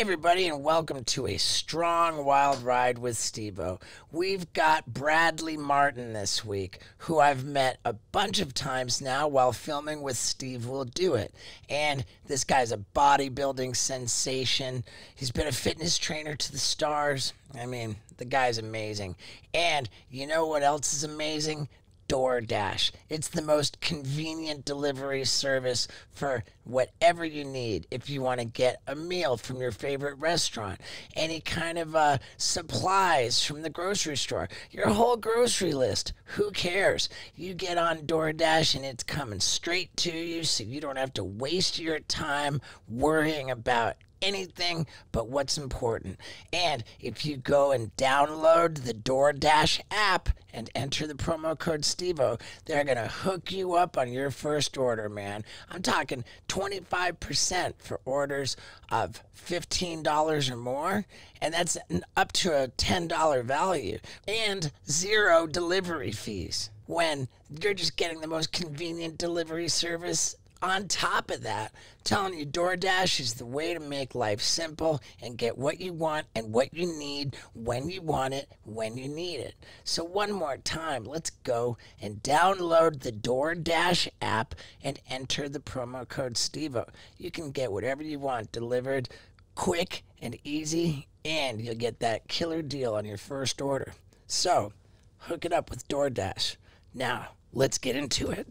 Hey everybody, and welcome to a strong wild ride with Steve-O. We've got Bradley Martyn this week, who I've met a bunch of times now while filming with Steve Will Do It. And this guy's a bodybuilding sensation. He's been a fitness trainer to the stars. I mean, the guy's amazing. And you know what else is amazing? DoorDash. It's the most convenient delivery service for whatever you need. If you want to get a meal from your favorite restaurant, any kind of supplies from the grocery store, your whole grocery list, who cares? You get on DoorDash and it's coming straight to you, so you don't have to waste your time worrying about anything but what's important. And if you go and download the DoorDash app and enter the promo code Steve-O, they're gonna hook you up on your first order, man. I'm talking 25% for orders of $15 or more, and that's up to a $10 value, and 0 delivery fees when you're just getting the most convenient delivery service. On top of that, I'm telling you, DoorDash is the way to make life simple and get what you want and what you need when you want it, when you need it. So one more time, let's go and download the DoorDash app and enter the promo code Steve-O. You can get whatever you want delivered quick and easy, and you'll get that killer deal on your first order. So hook it up with DoorDash. Now, let's get into it.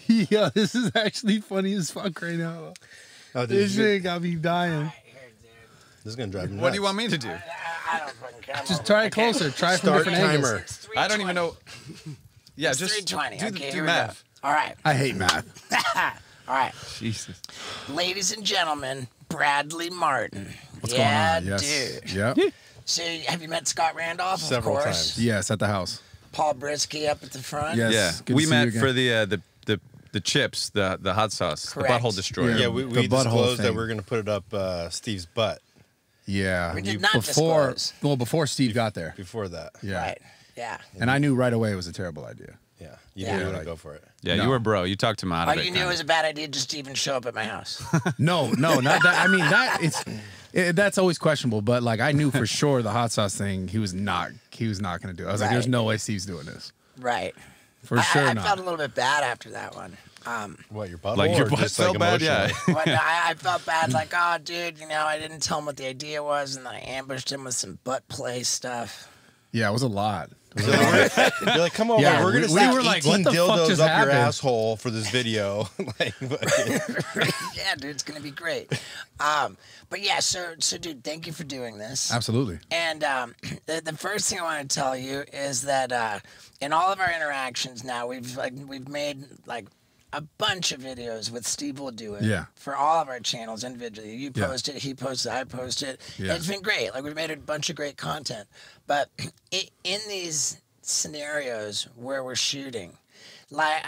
Yeah, this is actually funny as fuck right now. Oh, this shit got me dying. This is gonna drive me nuts. What do you want me to do? I don't fucking care. Just try it closer. Try from different angles. I don't even know. Yeah, It's just 320. do math. All right. I hate math. All right. Jesus. Ladies and gentlemen, Bradley Martyn. What's going on? Yeah, Yes. dude. Yep. So, have you met Scott Randolph? Several of course. times. Yes, at the house. Paul Brisky up at the front. Yes. Yeah, Good to we see met you again. for the chips, the hot sauce, Correct. the butthole destroyer. Yeah, we The butthole disclosed that thing. we're gonna put it up Steve's butt Yeah. We did not before, disclose. well, before Steve got there. before that. Yeah. Right. Yeah. And I knew right away it was a terrible idea. Yeah, you Yeah. didn't want Like- to go for it. Yeah, No. you were bro. You talked him out Oh, of it. you knew it was a bad idea just to even show up at my house. No, not that. I mean, that's always questionable. But like, I knew for sure the hot sauce thing, he was not gonna do it. I was like, there's Right. no way Steve's doing this. Right. For sure I not. felt a little bit bad after that one. What, your butt? Like your or butt just, so like, bad, yeah. emotionally? But I felt bad, like, oh, dude, you know, I didn't tell him what the idea was, and I ambushed him with some butt play stuff. Yeah, it was a lot. You're like, come over. Yeah, we're gonna we stick were like, 18 what the fuck dildos just up happened? your asshole for this video. Like, Yeah, dude, it's gonna be great. But yeah, so dude, thank you for doing this. Absolutely. And the first thing I want to tell you is that in all of our interactions now, we've made like a bunch of videos with Steve Will Do It. Yeah. For all of our channels individually. You Yeah. post it, he posts it, I post it. Yeah. It's been great. Like, we've made a bunch of great content. But in these scenarios where we're shooting, like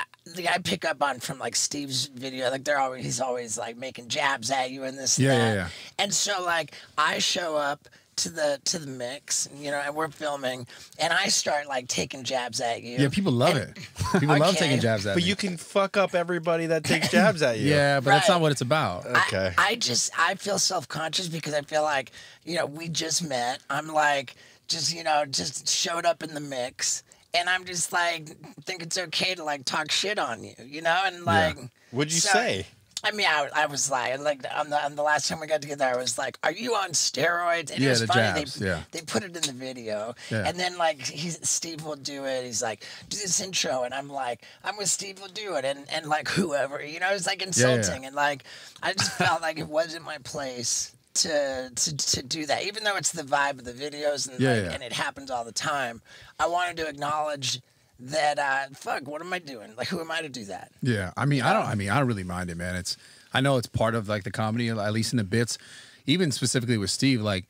I pick up on from like Steve's video, like he's always like making jabs at you and this and Yeah, that. yeah, yeah. And so like I show up to the mix, you know, and we're filming, and I start like taking jabs at you. Yeah, people love it. People love Okay. taking jabs at but me. you can fuck up everybody that takes jabs at you. Yeah, but that's Right. not what it's about. Okay. I feel self-conscious because I feel like, you know, we just met. I'm like, just showed up in the mix, and I'm just like, think it's okay to like talk shit on you, you know? And like, What'd you say? I mean, I was like on the last time we got together, I was like, "Are you on steroids?" And it Yeah, was the funny. jabs, yeah. They put it in the video, Yeah. and then like Steve Will Do It. He's like, "Do this intro," and I'm like, "I'm with Steve Will Do It," and like whoever, you know, it's like insulting, and like I just felt like it wasn't my place to do that, even though it's the vibe of the videos and and it happens all the time. I wanted to acknowledge that fuck, what am I doing? Like, who am I to do that? Yeah, I mean, I don't really mind it, man. I know it's part of like the comedy, at least in the bits. Even specifically with Steve, like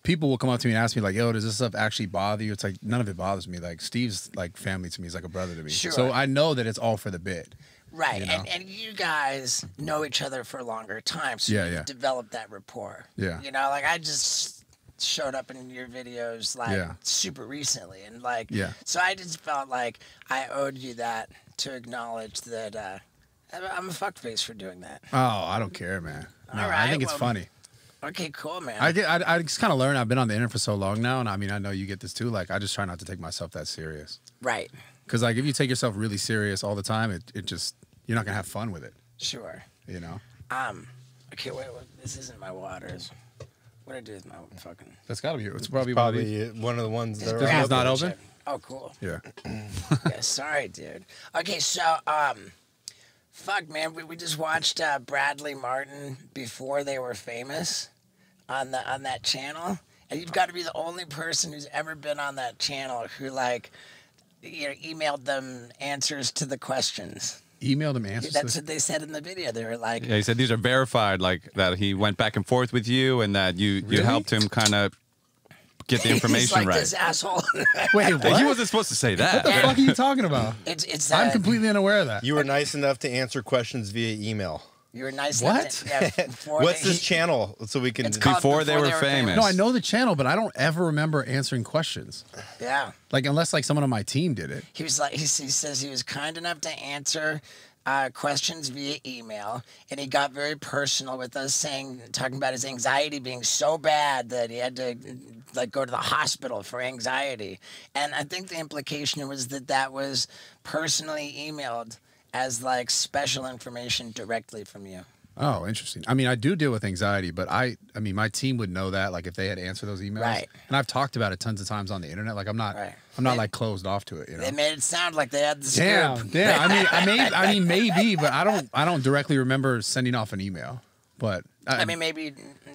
people will come up to me and ask me like, "Yo, does this stuff actually bother you?" It's like none of it bothers me. Like Steve's like family to me. He's like a brother to me. Sure. So I know that it's all for the bit. Right, You know? and you guys know each other for a longer time, so Yeah, you've yeah. developed that rapport. Yeah. You know, like I just showed up in your videos like Yeah. super recently, and like, Yeah. so I just felt like I owed you that to acknowledge that I'm a fuckface for doing that. Oh, I don't care, man. No, All I right, think it's well, funny. Okay, cool, man. I just kind of learned. I've been on the internet for so long now, and I mean, I know you get this too. Like, I just try not to take myself that serious. Right. Because like, if you take yourself really serious all the time, it just you're not gonna have fun with it. Sure. You know. Okay, wait. This isn't my waters. What do I do with my fucking? That's gotta be. It's probably one of the ones that This are one's not open. open. Oh, cool. Yeah. Yeah, sorry, dude. Okay, so fuck, man, we just watched Bradley Martyn before they were famous on that channel, and you've got to be the only person who's ever been on that channel who like, emailed them answers to the questions. Emailed them answers. That's what they said in the video. They were like, Yeah, he said these are verified, like that he went back and forth with you, and that you helped him kind of get the information he's like right. this asshole. Wait, what? He wasn't supposed to say that. What the fuck are you talking about? It's I'm completely unaware of that. You were nice enough to answer questions via email. You were nice. What? What's this channel? So we can. It's called Before they were famous. No, I know the channel, but I don't ever remember answering questions. Yeah. Like, unless like someone on my team did it. He was like, he says he was kind enough to answer questions via email, and he got very personal with us, talking about his anxiety being so bad that he had to like go to the hospital for anxiety. And I think the implication was that was personally emailed as like special information directly from you. Oh, interesting. I mean, I do deal with anxiety, but I mean, my team would know that, like, if they had answered those emails. Right. And I've talked about it tons of times on the internet. Like, I'm not like closed off to it. You know. They made it sound like they had the scoop. Damn. I mean, maybe, but I don't directly remember sending off an email. But I mean, maybe,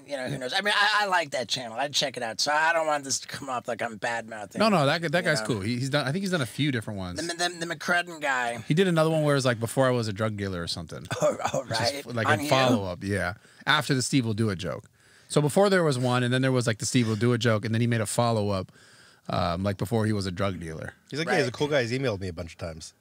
who knows? I mean, I like that channel. I'd check it out. So I don't want this to come up like I'm bad mouthing. No, that guy's cool. He's done. I think he's done a few different ones. The McCrudden guy. He did another one where it was like before I was a drug dealer or something. Oh right. Just like On a you? follow up, yeah. After the Steve will do it joke. So before there was one, and then there was like the Steve will do it joke, and then he made a follow up, like before he was a drug dealer. He's like, yeah, he's a cool guy. He's emailed me a bunch of times.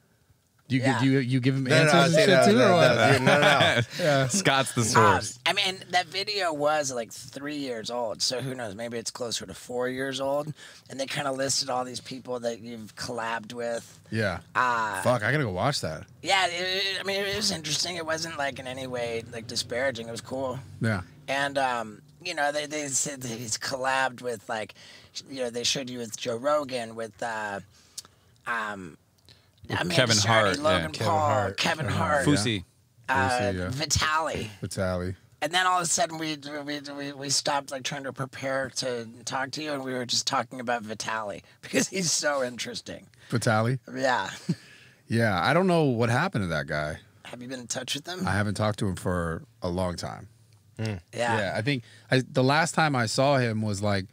Do you give him No, answers and shit too, or what? No. Yeah. Scott's the source. I mean, that video was like 3 years old, so who knows? Maybe it's closer to 4 years old. And they kind of listed all these people that you've collabed with. Yeah. Fuck, I gotta go watch that. Yeah, it was interesting. It wasn't like in any way like disparaging. It was cool. Yeah. And they said that he's collabed with like, they showed you with Joe Rogan, with Kevin Hart, Logan Paul, Kevin Hart, Fusi. Vitaly. Vitaly. And then all of a sudden we stopped like trying to prepare to talk to you, and we were just talking about Vitaly because he's so interesting. Vitaly? Yeah. Yeah, I don't know what happened to that guy. Have you been in touch with him? I haven't talked to him for a long time. Yeah. I think the last time I saw him was like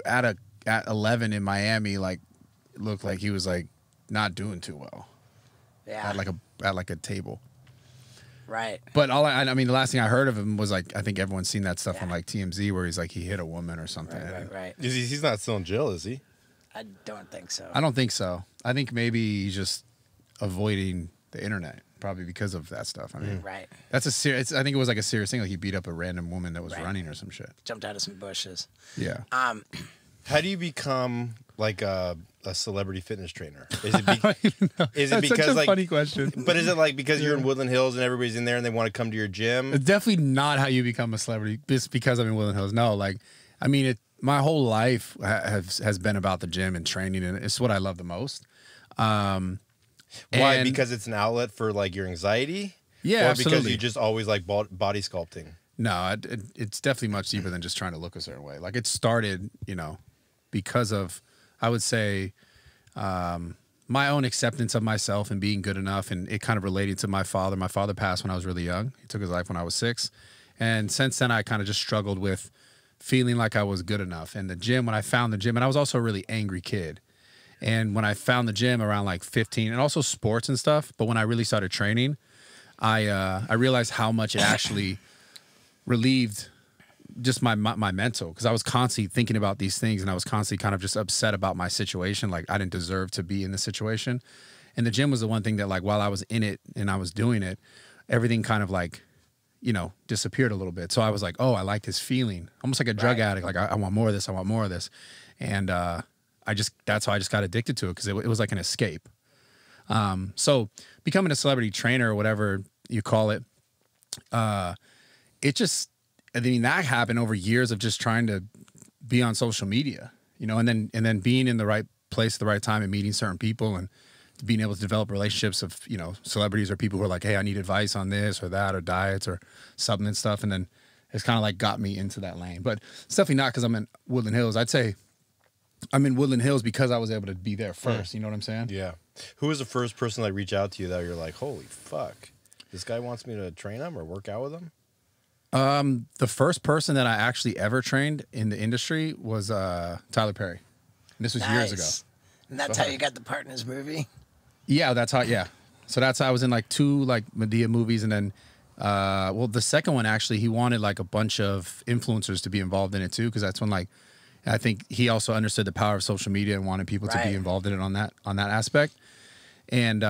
at 11 in Miami. Like, it looked like he was like not doing too well. Yeah. At like a table. Right. But I mean, the last thing I heard of him was like, I think everyone's seen that stuff on like TMZ where he's like he hit a woman or something. Right. He's not still in jail, is he? I don't think so. I don't think so. I think maybe he's just avoiding the internet, probably because of that stuff. I mean, Right. that's a serious. I think it was like a serious thing. Like he beat up a random woman that was running or some shit. Jumped out of some bushes. Yeah. How do you become like a celebrity fitness trainer? Is it, is it That's because such a like funny question? But is it like because you're in Woodland Hills and everybody's in there and they want to come to your gym? It's definitely not how you become a celebrity just because I'm in Woodland Hills. No, like, I mean, my whole life has been about the gym and training, and it's what I love the most. Why? Because it's an outlet for like your anxiety? Yeah, or absolutely. because you just always like body sculpting? No, it's definitely much deeper than just trying to look a certain way. Like it started, because of, I would say, my own acceptance of myself and being good enough, and it kind of related to my father. My father passed when I was really young. He took his life when I was 6. And since then, I kind of just struggled with feeling like I was good enough. And the gym, when I found the gym, and I was also a really angry kid. And when I found the gym around like 15, and also sports and stuff, but when I really started training, I realized how much it actually relieved just my mental, because I was constantly thinking about these things, and I was constantly kind of just upset about my situation. Like I didn't deserve to be in this situation. And the gym was the one thing that, like, while I was in it and I was doing it, everything kind of like, disappeared a little bit. So I was like, oh, I like this feeling, almost like a drug addict. Like I want more of this. I want more of this. And that's how I just got addicted to it, because it was like an escape. So becoming a celebrity trainer or whatever you call it, I mean, that happened over years of just trying to be on social media, you know, and then being in the right place at the right time and meeting certain people and being able to develop relationships of, you know, celebrities or people who are like, hey, I need advice on this or that or diets or supplement stuff. And then it's kind of like got me into that lane. But it's definitely not because I'm in Woodland Hills. I'd say I'm in Woodland Hills because I was able to be there first. You know what I'm saying? Yeah. Who was the first person that reached out to you that you're like, holy fuck, this guy wants me to train him or work out with him? The first person that I actually ever trained in the industry was Tyler Perry. And this was years ago. And that's how you got the part in his movie? Yeah, that's how, yeah. So that's how I was in like 2 like Medea movies. And then, well, the second one, actually, he wanted like a bunch of influencers to be involved in it too. Cause that's when like, I think he also understood the power of social media and wanted people to be involved in it on that aspect. And,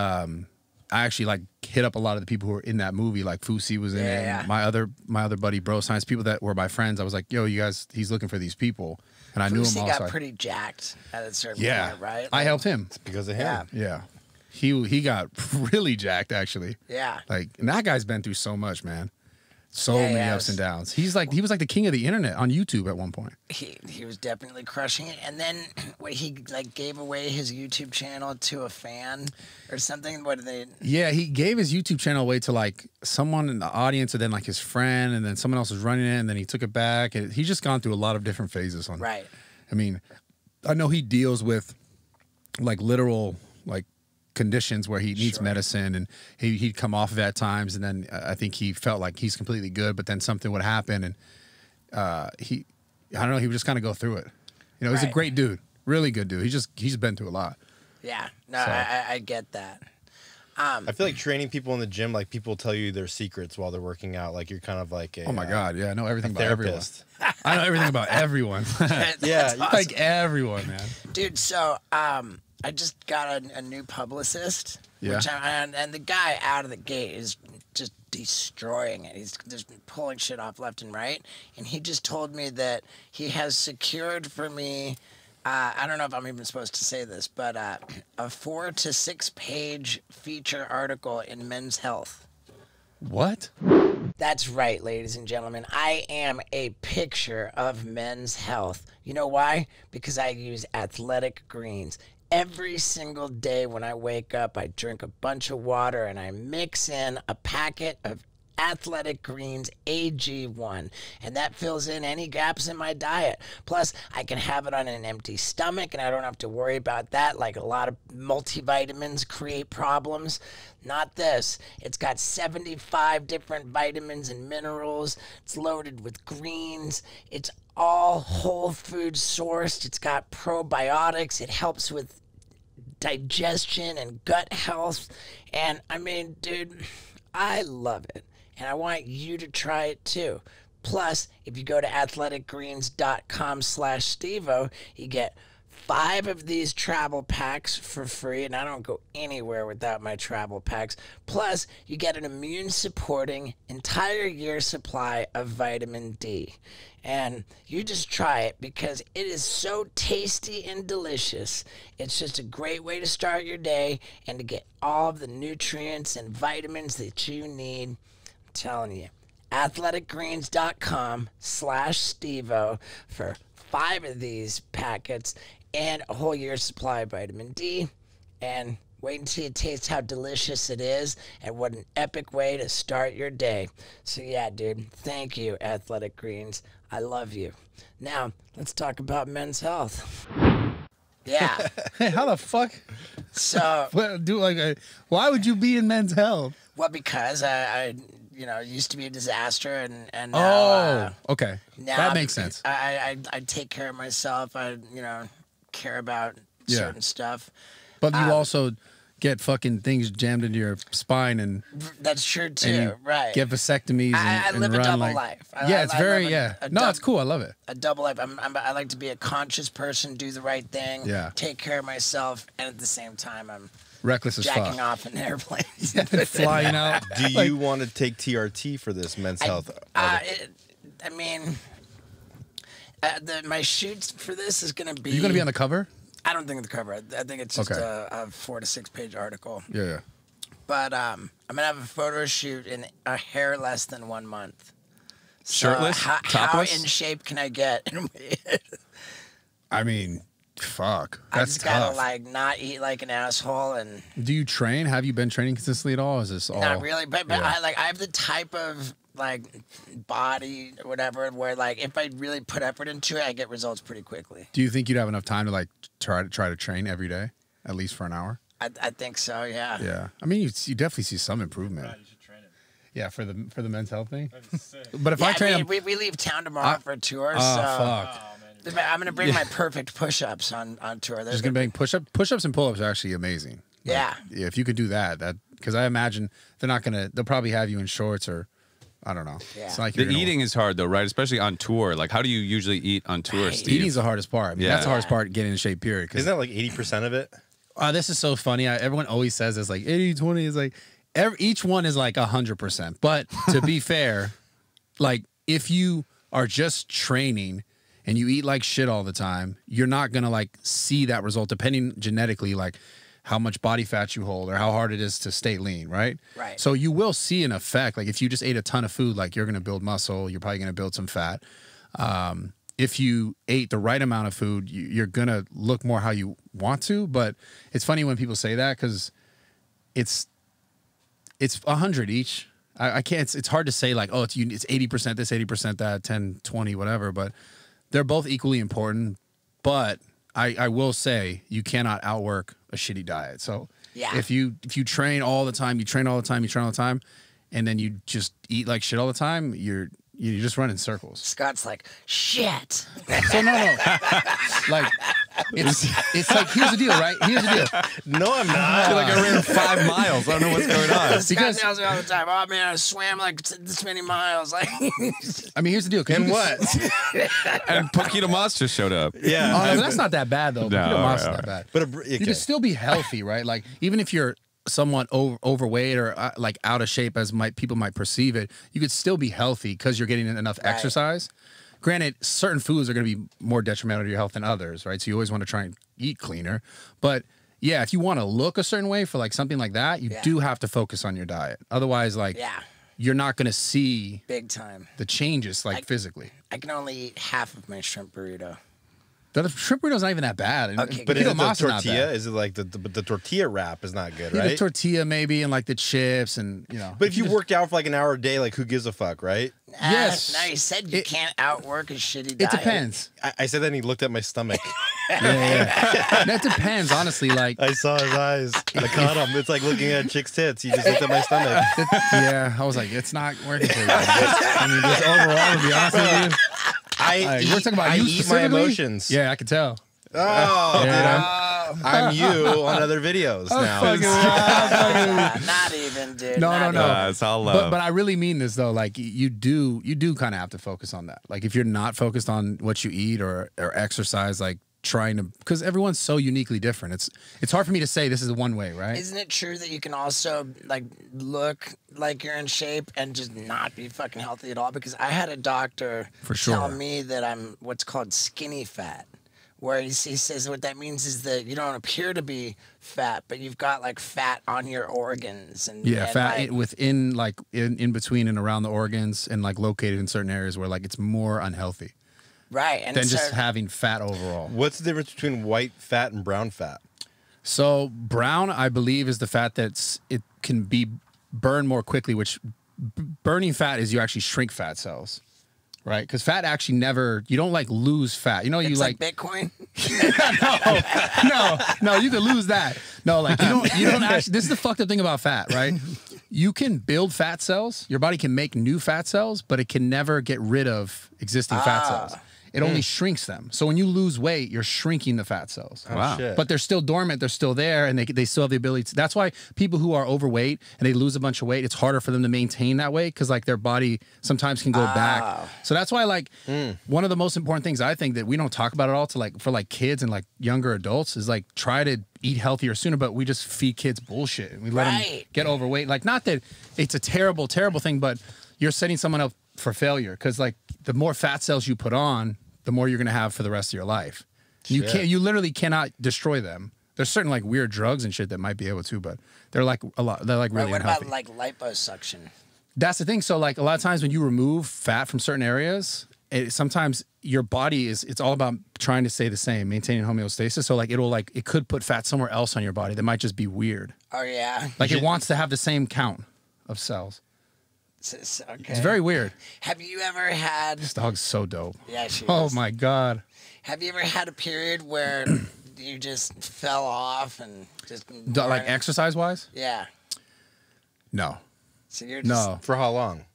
I actually like hit up a lot of the people who were in that movie, like Fusi was in it. And my other buddy, Bro Science, people that were my friends. I was like, yo, you guys, he's looking for these people. And I knew him also. Fusi got pretty jacked at a certain point, right? Like, I helped him. It's because of him. Yeah. He got really jacked, actually. Yeah. Like, and that guy's been through so much, man. So many ups and downs. He was like the king of the internet on YouTube at one point. He was definitely crushing it. And then he like gave away his YouTube channel to a fan or something. What did they? Yeah, he gave his YouTube channel away to like someone in the audience, or then like his friend, and then someone else was running it, and then he took it back. And he's just gone through a lot of different phases on. Right. I mean, I know he deals with like literal like conditions where he needs medicine, and he'd come off of it at times, and then I think he felt like he's completely good, but then something would happen, and I don't know, he would just kind of go through it. You know, he's a great dude, really good dude. He's been through a lot. Yeah, no, I get that. I feel like training people in the gym, like people tell you their secrets while they're working out. Like you're kind of like a, oh my God, yeah, I know everything about therapist. everyone. I know everything about everyone. Yeah, awesome. Like everyone, man. Dude, so I just got a new publicist. Yeah. And the guy out of the gate is just destroying it. He's just pulling shit off left and right. And he just told me that he has secured for me, I don't know if I'm even supposed to say this, but a 4 to 6 page feature article in Men's Health. What? That's right, ladies and gentlemen. I am a picture of Men's Health. You know why? Because I use Athletic Greens. Every single day when I wake up, I drink a bunch of water and I mix in a packet of Athletic Greens AG1, and that fills in any gaps in my diet. Plus, I can have it on an empty stomach, and I don't have to worry about that like a lot of multivitamins create problems. Not this. It's got 75 different vitamins and minerals. It's loaded with greens. It's all whole food sourced. It's got probiotics. It helps with digestion and gut health. And I mean, dude, I love it. And I want you to try it too. Plus, if you go to athleticgreens.com/Stevo, you get 5 of these travel packs for free, and I don't go anywhere without my travel packs. Plus, you get an immune-supporting entire year supply of vitamin D. And you just try it because it is so tasty and delicious. It's just a great way to start your day and to get all of the nutrients and vitamins that you need. I'm telling you, athleticgreens.com/Stevo for 5 of these packets and a whole year's supply of vitamin D. And wait until you taste how delicious it is, and what an epic way to start your day. So yeah, dude, thank you, Athletic Greens. I love you. Now, let's talk about Men's Health. Yeah. Hey, how the fuck? So, why would you be in Men's Health? well, because I used to be a disaster, and now, okay. now That makes sense. I take care of myself. I care about certain stuff. But you also get fucking things jammed into your spine, and That's true too, you right? get vasectomies I and live run a double like, life. It's very No, it's cool. I love it. A double life. I like to be a conscious person, do the right thing, take care of myself, and at the same time, I'm Reckless as jacking fuck. off in airplanes. Flying out. Do you want to take TRT for this Men's Health? My shoot for this is going to be. Are you going to be on the cover? I don't think it's the cover. I think it's just a 4 to 6 page article. Yeah. But I'm going to have a photo shoot in a hair less than 1 month. Shirtless? How Topless? in shape can I get? I mean, fuck. I That's just gotta tough. like not eat like an asshole and Do you train? Have you been training consistently at all? Or is this all? not really. But Yeah. I have the type of like body or whatever where like if I really put effort into it, I get results pretty quickly. Do you think you'd have enough time to like try to train every day, at least for an hour? I think so. Yeah. Yeah. I mean, you definitely see some improvement. You should train him. Yeah, for the men's health thing. That'd be sick. But if Yeah, I train, mean, we leave town tomorrow for a tour, oh so fuck. Oh man. I'm gonna bring my perfect push-ups on tour. They're Just gonna bang push-ups and pull-ups are actually amazing. Like, Yeah. yeah. If you could do that because I imagine they'll probably have you in shorts or I don't know. Yeah. It's not like The you're gonna- eating is hard though, right? Especially on tour. Like, how do you usually eat on tour, Right. Steve? Eating's the hardest part. I mean, Yeah. that's the hardest part, getting in shape. Period. 'Cause- Isn't that like 80% of it? this is so funny. Everyone always says it's like 80-20 is like each one is like 100%. But to be fair, like if you are just training and you eat like shit all the time, you're not gonna like see that result depending genetically, like how much body fat you hold or how hard it is to stay lean, right? Right. So you will see an effect. Like if you just ate a ton of food, like you're gonna build muscle, you're probably gonna build some fat. If you ate the right amount of food, you're gonna look more how you want to. But it's funny when people say that because it's 100 each. I can't. It's hard to say like, oh, it's 80% this, 80% that, 10, 20, whatever. But they're both equally important. But I will say you cannot outwork a shitty diet. So Yeah. if you train all the time, and then you just eat like shit all the time, you're just running circles. Scott's like shit. So no, like it's like here's the deal, right? Here's the deal. No, I'm I not. feel like I ran 5 miles. I don't know what's going on. Scott tells me all the time, oh man, I swam like this many miles. Like, I mean, here's the deal. And what? And Poquito Monster showed up. Yeah. Oh, no, that's not that bad though. No, Poquito all Monster's right, not bad. But You can still be healthy, right? Like even if you're somewhat overweight or like out of shape as people might perceive it, you could still be healthy because you're getting enough exercise. Granted, certain foods are going to be more detrimental to your health than others, right? So you always want to try and eat cleaner. But yeah, if you want to look a certain way for like something like that, you do have to focus on your diet. Otherwise, like you're not going to see big time. the changes like physically. I can only eat half of my shrimp burrito. The shrimp burrito's not even that bad. Okay, But good. is it the Massa's not tortilla? bad. Is it like the tortilla wrap is not good, Yeah, right? the tortilla maybe and like the chips and you know. But if you worked out for like an hour a day, like who gives a fuck, right? Yes. Now you said you can't outwork a shitty diet. It depends. I said that and he looked at my stomach. Yeah. That depends, honestly. Like, I saw his eyes. I caught him. It's like looking at a chick's tits. He just looked at my stomach. yeah, I was like, it's not working for you. I mean, just overall, to be honest with you, we're talking about I you eat my specifically? emotions. Yeah, I could tell. Oh, Yeah. dude, I'm you on other videos now. Not even, dude. No, not no, no. even. It's all love. But I really mean this though. Like you do kind of have to focus on that. Like if you're not focused on what you eat or exercise, like trying to, because everyone's so uniquely different. It's hard for me to say this is the one way, right? Isn't it true that you can also like look like you're in shape and just not be fucking healthy at all? Because I had a doctor For sure. tell me that I'm what's called skinny fat, where he says what that means is that you don't appear to be fat, but you've got like fat on your organs and Yeah, and, fat like, within like in between and around the organs and like located in certain areas where like it's more unhealthy right and than so, just having fat overall. What's the difference between white fat and brown fat? So brown, I believe, is the fat it can be burned more quickly. Which burning fat is you actually shrink fat cells, right? Because fat actually you don't like lose fat. You know, you it's like Bitcoin. no, you could lose that. No, like you don't actually. This is the fucked up thing about fat, right? You can build fat cells. Your body can make new fat cells, but it can never get rid of existing fat cells. It only shrinks them. So when you lose weight, you're shrinking the fat cells. Wow. Shit. But they're still dormant. They're still there, and they still have the ability to. That's why people who are overweight and they lose a bunch of weight, it's harder for them to maintain that weight because like their body sometimes can go back. So that's why like one of the most important things I think that we don't talk about at all to like for like kids and like younger adults is like try to eat healthier sooner. But we just feed kids bullshit and we let them get overweight. Like not that it's a terrible thing, but you're setting someone up for failure because like the more fat cells you put on, the more you're going to have for the rest of your life. You literally cannot destroy them. There's certain like weird drugs and shit that might be able to, but they're like a lot. They're like really What unhealthy. about like liposuction? That's the thing. So like a lot of times when you remove fat from certain areas, sometimes your body it's all about trying to stay the same, maintaining homeostasis. So like it could put fat somewhere else on your body that might just be weird. Oh yeah. Like it wants to have the same count of cells. Okay. It's very weird. Have you ever had? This dog's so dope. Yeah, she Oh is. my God. Have you ever had a period where you just fell off and just Like exercise wise? Yeah. No. So you're just, No. For how long?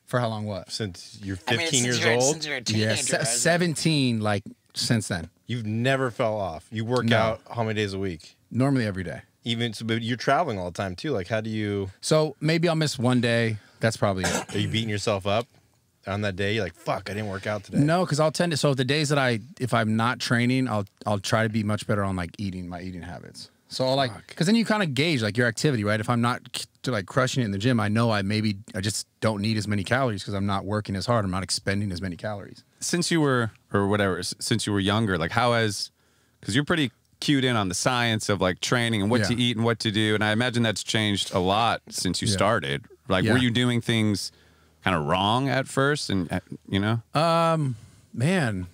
For how long? What? Since you're I mean, 15 since years you're, old? Since you're a teenager. Yeah, 17. Like since then. You've never fell off. You work No. out how many days a week? Normally every day. Even so, but you're traveling all the time too. Like, how do you? So maybe I'll miss one day. That's probably it. Are you beating yourself up on that day? You're like, fuck, I didn't work out today. No, because I'll tend to. So the days that if I'm not training, I'll try to be much better on like my eating habits. So I'll like, because then you kind of gauge like your activity, right? If I'm not like crushing it in the gym, I know I just don't need as many calories because I'm not working as hard. I'm not expending as many calories. Since you were younger, like because you're pretty cued in on the science of like training and what to eat and what to do, and I imagine that's changed a lot since you started. Like, were you doing things kind of wrong at first, and you know? Man,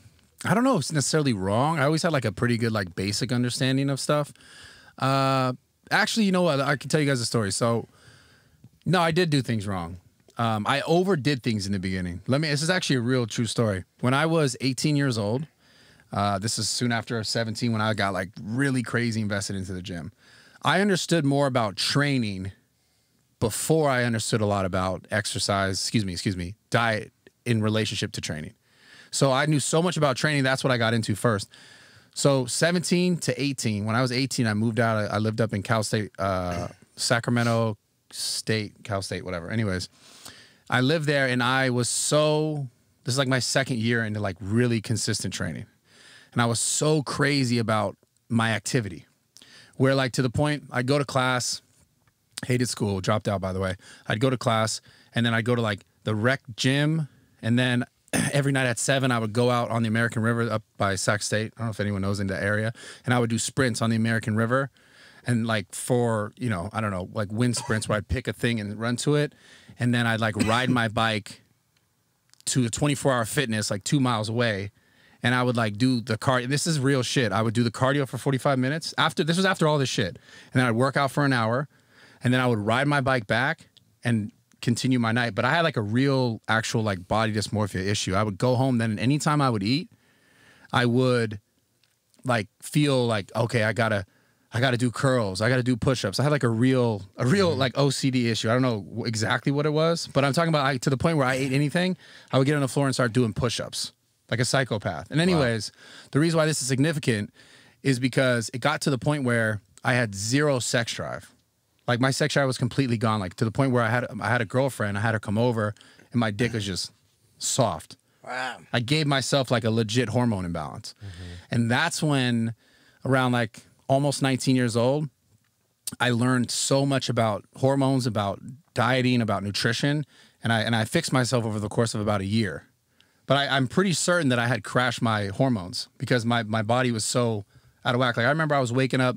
I don't know if it's necessarily wrong. I always had like a pretty good like basic understanding of stuff. Actually, you know what? I can tell you guys a story. So, no, I did do things wrong. I overdid things in the beginning. This is actually a real true story. When I was 18 years old, this is soon after 17 when I got like really crazy invested into the gym. I understood more about training before I understood a lot about exercise, diet in relationship to training. So I knew so much about training. That's what I got into first. So 17 to 18, when I was 18, I moved out. I lived up in Cal State, Sacramento State, Cal State, whatever. Anyways, I lived there and this is like my second year into like really consistent training. And I was so crazy about my activity where like to the point I'd go to class, hated school, dropped out by the way. I'd go to class and then I'd go to like the rec gym and then every night at 7, I would go out on the American River up by Sac State. I don't know if anyone knows in the area. And I would do sprints on the American River. And like for, I don't know, like wind sprints where I'd pick a thing and run to it. And then I'd like ride my bike to a 24-hour fitness like 2 miles away. And I would like do the cardio. This is real shit. I would do the cardio for 45 minutes. This was after all this shit. And then I'd work out for an hour. And then I would ride my bike back and continue my night. But I had like a real actual like body dysmorphia issue. I would go home then, and anytime I would eat, I would like feel like, okay, I gotta do curls, I gotta do push-ups. I had like a real like OCD issue. I don't know exactly what it was, but I'm talking about to the point where I ate anything, I would get on the floor and start doing push-ups like a psychopath. And anyways, The reason why this is significant is because it got to the point where I had zero sex drive. Like my sex drive was completely gone, like to the point where I had a girlfriend, I had her come over and my dick was just soft. Wow. I gave myself like a legit hormone imbalance. And that's when around like almost 19 years old, I learned so much about hormones, about dieting, about nutrition. And I fixed myself over the course of about a year. But I'm pretty certain that I had crashed my hormones because my body was so out of whack. Like I remember I was waking up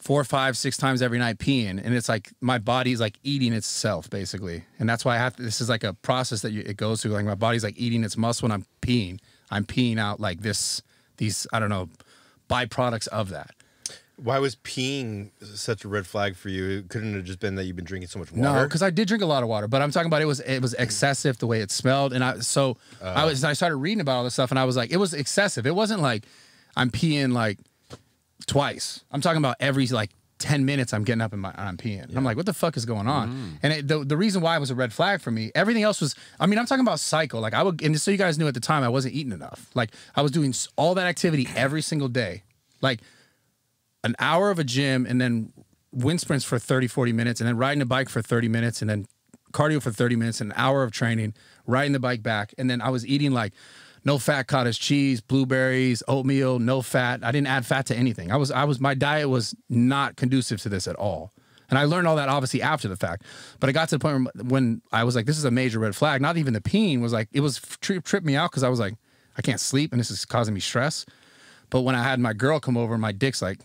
4, 5, 6 times every night peeing, and it's like my body's like eating itself basically, and that's why this is like a process that it goes through. Like my body's like eating its muscle when I'm peeing out like these I don't know byproducts of that. Why was peeing such a red flag for you? Couldn't it have just been that you've been drinking so much water? No, because I did drink a lot of water, but I'm talking about it was excessive the way it smelled, and I started reading about all this stuff, and I was like, it was excessive. It wasn't like I'm peeing like twice. I'm talking about every like 10 minutes I'm getting up and I'm peeing. And I'm like, what the fuck is going on? And the reason why it was a red flag for me, everything else was, I'm talking about cycle. Like and just so you guys knew at the time, I wasn't eating enough. Like I was doing all that activity every single day. Like an hour of a gym and then wind sprints for 30, 40 minutes and then riding a bike for 30 minutes and then cardio for 30 minutes, an hour of training, riding the bike back. And then I was eating like no fat cottage cheese, blueberries, oatmeal, no fat. I didn't add fat to anything. My diet was not conducive to this at all. And I learned all that obviously after the fact. But I got to the point when I was like, this is a major red flag. Not even the peeing was like, it was tripped me out because I was like, I can't sleep and this is causing me stress. But when I had my girl come over, my dick's like,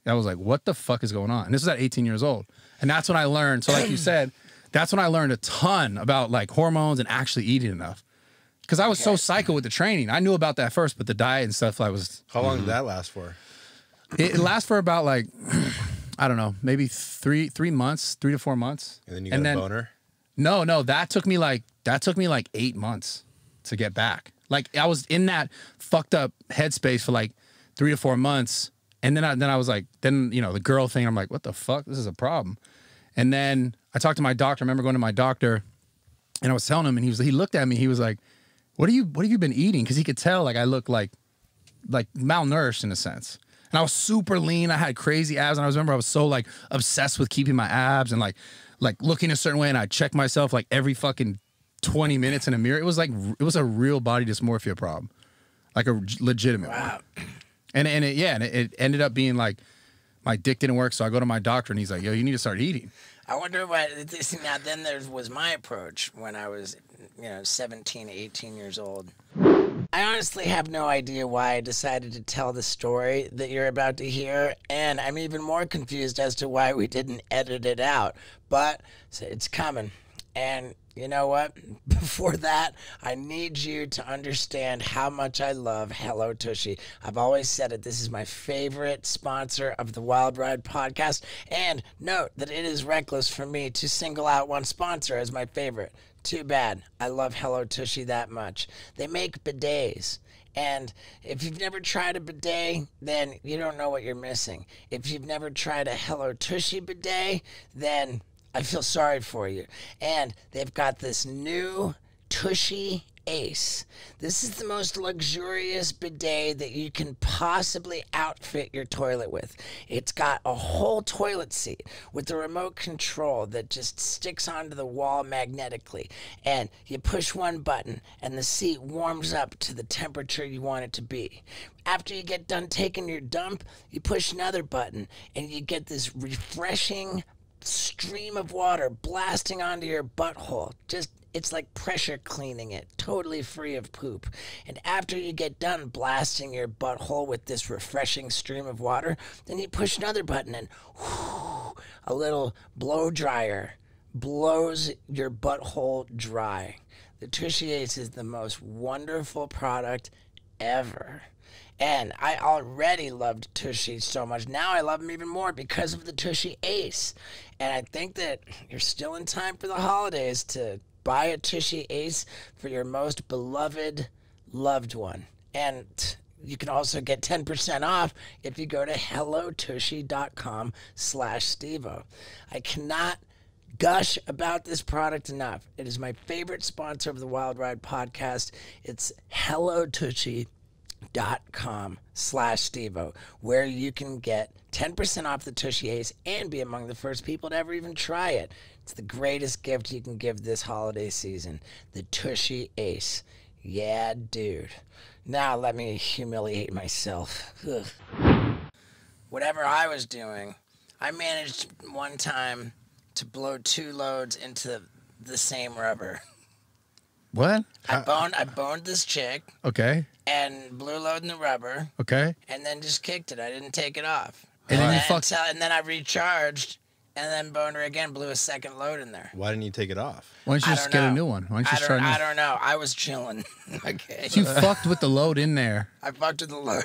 I was like, what the fuck is going on? And this was at 18 years old. And that's when I learned. So like you said, That's when I learned a ton about like hormones and actually eating enough. Because I was so psycho with the training. I knew about that first, but the diet and stuff, I was. How long did that last for? It lasts for about like, I don't know, maybe 3 months, 3 to 4 months. And then you got a boner? No, that took me like 8 months to get back. Like I was in that fucked up headspace for like 3 to 4 months. And then I was like, the girl thing, I'm like, what the fuck? This is a problem. And then I talked to my doctor. I remember going to my doctor and I was telling him, and he looked at me, he was like, what have you been eating? Because he could tell like I look like malnourished in a sense. And I was super lean. I had crazy abs. And I remember I was so like obsessed with keeping my abs and like looking a certain way. And I'd check myself like every fucking 20 minutes in a mirror. It was a real body dysmorphia problem, like a legitimate one. And it ended up being like my dick didn't work. So I go to my doctor and he's like, yo, you need to start eating. I wonder what, now then there was my approach when I was, 17, 18 years old. I honestly have no idea why I decided to tell the story that you're about to hear, and I'm even more confused as to why we didn't edit it out, but it's coming. And you know what? Before that, I need you to understand how much I love Hello Tushy. I've always said it. This is my favorite sponsor of the Wild Ride podcast. And note that it is reckless for me to single out one sponsor as my favorite. Too bad. I love Hello Tushy that much. They make bidets. And if you've never tried a bidet, then you don't know what you're missing. If you've never tried a Hello Tushy bidet, then I feel sorry for you. And they've got this new Tushy Ace. This is the most luxurious bidet that you can possibly outfit your toilet with. It's got a whole toilet seat with a remote control that just sticks onto the wall magnetically. And you push one button and the seat warms up to the temperature you want it to be. After you get done taking your dump, you push another button and you get this refreshing stream of water blasting onto your butthole. It's like pressure cleaning it, totally free of poop. And after you get done blasting your butthole with this refreshing stream of water, then you push another button and whoo, a little blow dryer blows your butthole dry. The Tushy Ace is the most wonderful product ever. And I already loved Tushy so much. Now I love them even more because of the Tushy Ace. And I think that you're still in time for the holidays to buy a Tushy Ace for your most beloved loved one. And you can also get 10% off if you go to hellotushy.com/Stevo. I cannot gush about this product enough. It is my favorite sponsor of the Wild Ride podcast. It's hellotushy.com/Stevo, where you can get 10% off the Tushy Ace and be among the first people to ever even try it. It's the greatest gift you can give this holiday season, the Tushy Ace. Yeah, dude. Now let me humiliate myself. Ugh. Whatever I was doing, I managed one time to blow 2 loads into the same rubber. What? I boned this chick. Okay. And blew a load in the rubber. Okay. And then just kicked it. I didn't take it off. And then and then I recharged, and then boned her again, blew a second load in there. Why didn't you take it off? Why don't you just get a new one? Why don't you just try a new one? I don't know. I was chilling. Okay. You fucked with the load in there. I fucked with the load.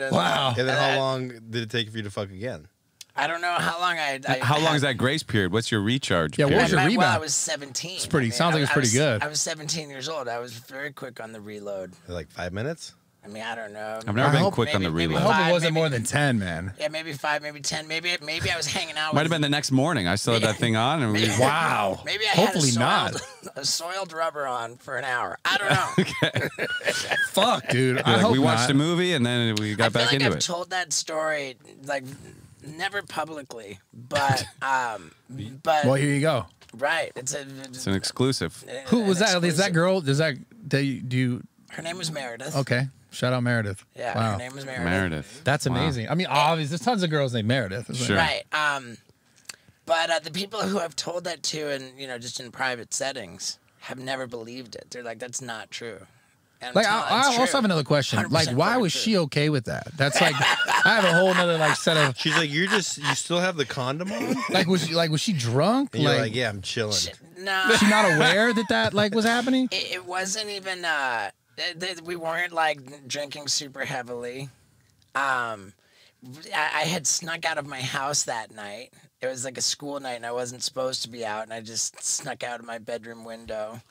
Wow. And then how long did it take for you to fuck again? I don't know how long how long is that grace period? What's your recharge period? What was your rebound? Well, I was 17. It's pretty. Sounds like it's pretty good. I was 17 years old. I was very quick on the reload. Like 5 minutes? I mean, I don't know. I've never been quick on the reload. I hope it wasn't more than 10, man. Yeah, maybe 5, maybe 10. Maybe I was hanging out. Might have been the next morning. I still had that thing on, and wow. Maybe I Hopefully had not. a soiled rubber on for an hour. I don't know. Okay. Fuck, dude. I hope we watched not. a movie and then we got back into I've it. told that story like never publicly, but well, here you go. Right, it's an exclusive. Who was that? Is that girl? Do you? Her name was Meredith. Okay. Shout out Meredith. Yeah, wow. her name was Meredith. That's amazing. Wow. I mean, obviously, there's tons of girls named Meredith. Sure. Right. But the people who I've told that to, and just in private settings, have never believed it. They're like, "That's not true." Like, I also have another question. Like, why was she okay with that? That's like, I have a whole nother like set of. She's like, you still have the condom on? Was she drunk? And you're like, yeah, I'm chilling. No, was she not aware that like was happening? It wasn't even. We weren't like drinking super heavily. I had snuck out of my house that night. It was like a school night, and I wasn't supposed to be out, and I just snuck out of my bedroom window.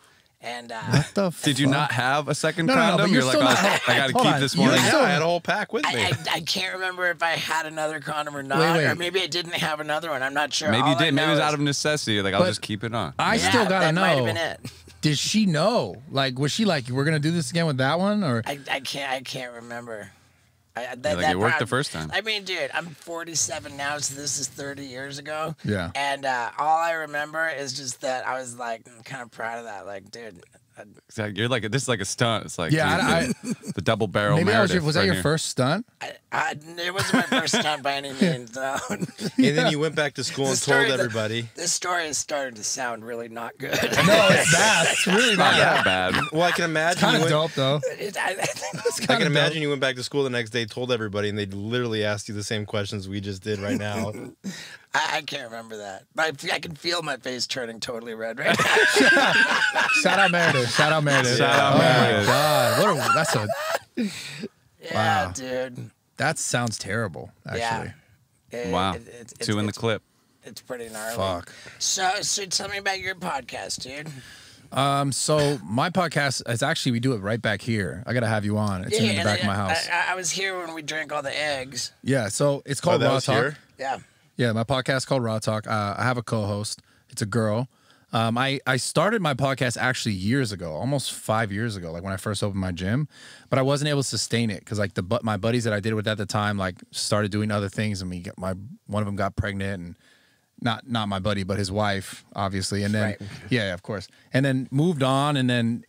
And what the fuck? Did you not have a second No, condom? but you're like, still not- I got to hold keep on. this You're one. Yeah, still- I had a whole pack with me. I can't remember if I had another condom or not, Wait. or maybe I didn't have another one. I'm not sure. Maybe All you I did. Maybe it was know out is- of necessity. Like, I'll just keep it on. I still gotta that know. might have been it. Did she know? Like, was she like, we're gonna do this again with that one, or? I can't remember. It worked the first time. I mean, dude, I'm 47 now, so this is 30 years ago. Yeah. And all I remember is just that I was like kind of proud of that. Like, dude. Exactly. You're like, this is like a stunt. It's like Yeah, the double barrel. Maybe Meredith was that right your here. first stunt? It wasn't my first stunt by any means. No. And then you went back to school and told everybody. This story is starting to sound really not good. No, it's bad. It's really Not not. that bad. Well, I can imagine. Kind you of went, dope though. I can imagine you went back to school the next day, told everybody, and they literally asked you the same questions we just did right now. I can't remember that. But I can feel my face turning totally red right now. Shout out Meredith. Shout out Meredith. Shout out Oh Meredith. my god, that's a. Yeah, Wow. dude. That sounds terrible. Actually, Wow. It's Two in the clip. It's pretty gnarly. fuck. So tell me about your podcast, dude. So my podcast is actually, we do it right back here. I gotta have you on. It's in the and back of my house. I was here when we drank all the eggs. Yeah. So it's called that Raw was Talk. here? Yeah. Yeah, my podcast is called Raw Talk. I have a co-host. It's a girl. I started my podcast actually years ago, almost 5 years ago, like when I first opened my gym, but I wasn't able to sustain it because like my buddies that I did it with at the time like started doing other things, and one of them got pregnant, and not my buddy but his wife obviously, and then Right. yeah, of course, and then moved on, and then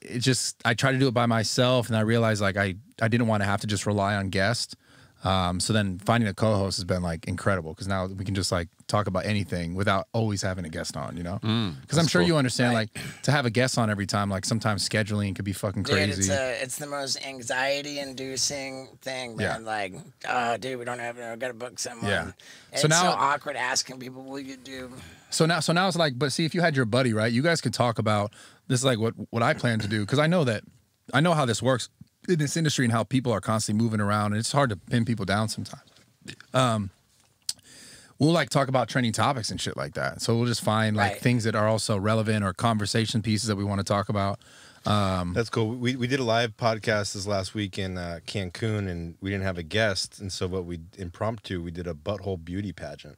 I tried to do it by myself, and I realized like I didn't want to have to just rely on guests. So then finding a co-host has been like incredible because now we can just like talk about anything without always having a guest on, you know? Because I'm sure you understand, like to have a guest on every time, like sometimes scheduling could be fucking crazy. Dude, it's the most anxiety-inducing thing, man. Yeah. Like, oh, dude, we gotta book someone. Yeah. And So it's now- so awkward asking people, will you do? So now it's like, but see, if you had your buddy, right, you guys could talk about this is like what I plan to do, because I know how this works in this industry and how people are constantly moving around, and it's hard to pin people down sometimes. We'll like talk about trending topics and shit like that. So we'll just find like Right. things that are also relevant or conversation pieces that we want to talk about. That's cool. We did a live podcast this last week in Cancun, and we didn't have a guest, and so we did a butthole beauty pageant.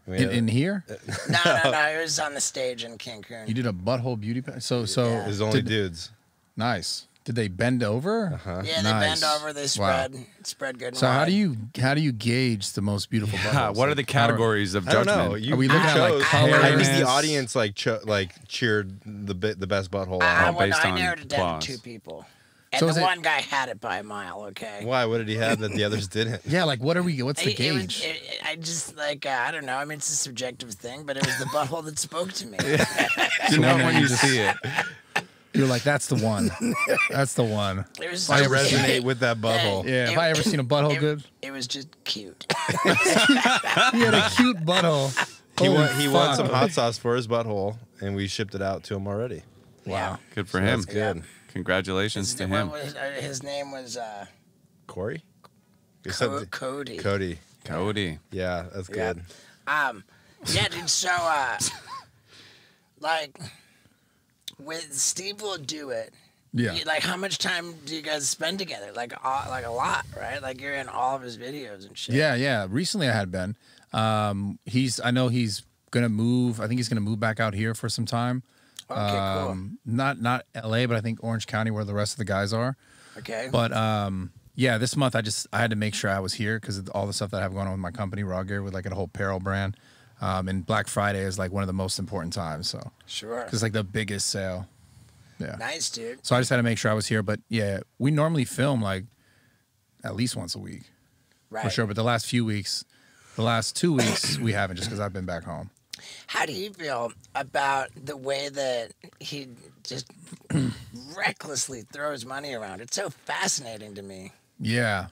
And we had- In here, No, it was on the stage in Cancun. you did a butthole beauty. So it was only dudes. nice. Did they bend over? Yeah, Nice. they bend over, they Wow. spread good and So wide. how do you gauge the most beautiful buttholes? What are the categories of I don't judgment? know. Are we looking at, like, chose- color? I think the Yes. audience cheered the best butthole I out. based on narrowed it down applause. to 2 people. And So is the it- one guy had it by a mile, okay? Why? What did he have that the others didn't? Yeah, like what's the It was- gauge? I just, like, I don't know. I mean, it's a subjective thing, but it was the butthole that spoke to me. You know when when you you just- see it. You're like, that's the one. That's the one. It was I just- resonate with that butthole. Yeah, have I ever seen a butthole it, good? It was just cute. He had a cute butthole. He won some hot sauce for his butthole, and we shipped it out to him already. Wow. Good for So him. that's good. Congratulations to him. His name was Corey? You Cody. Cody. Cody. Yeah, that's Yeah. good. Yeah, dude. So, like, with Steve will do it. Yeah. Like, how much time do you guys spend together? Like a lot, right? Like, you're in all of his videos and shit. Yeah. Recently I had been. I know he's gonna move. I think he's gonna move back out here for some time. Okay, cool. Not LA, but I think Orange County, where the rest of the guys are. Okay. But yeah, this month I had to make sure I was here because of all the stuff that I have going on with my company, Raw Gear, with like a whole apparel brand. And Black Friday is like one of the most important times. So Sure. 'cause it's like the biggest sale. Yeah. Nice, dude. So I just had to make sure I was here. But yeah, we normally film like at least once a week Right. for sure. But the last 2 weeks, we haven't just because I've been back home. How do you feel about the way that he just recklessly throws money around? It's so fascinating to me. Yeah.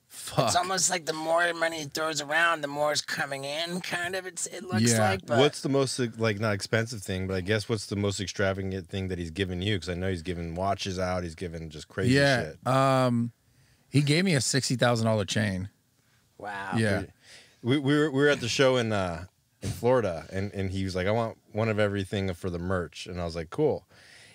Fuck. It's almost like the more money he throws around, the more is coming in, kind of, it looks Yeah. like. But What's the most, like, not expensive thing, but I guess what's the most extravagant thing that he's given you? Because I know he's given watches out. He's given just crazy shit. He gave me a $60,000 chain. wow. Yeah. We were at the show in Florida, and he was like, I want one of everything for the merch. And I was like, cool.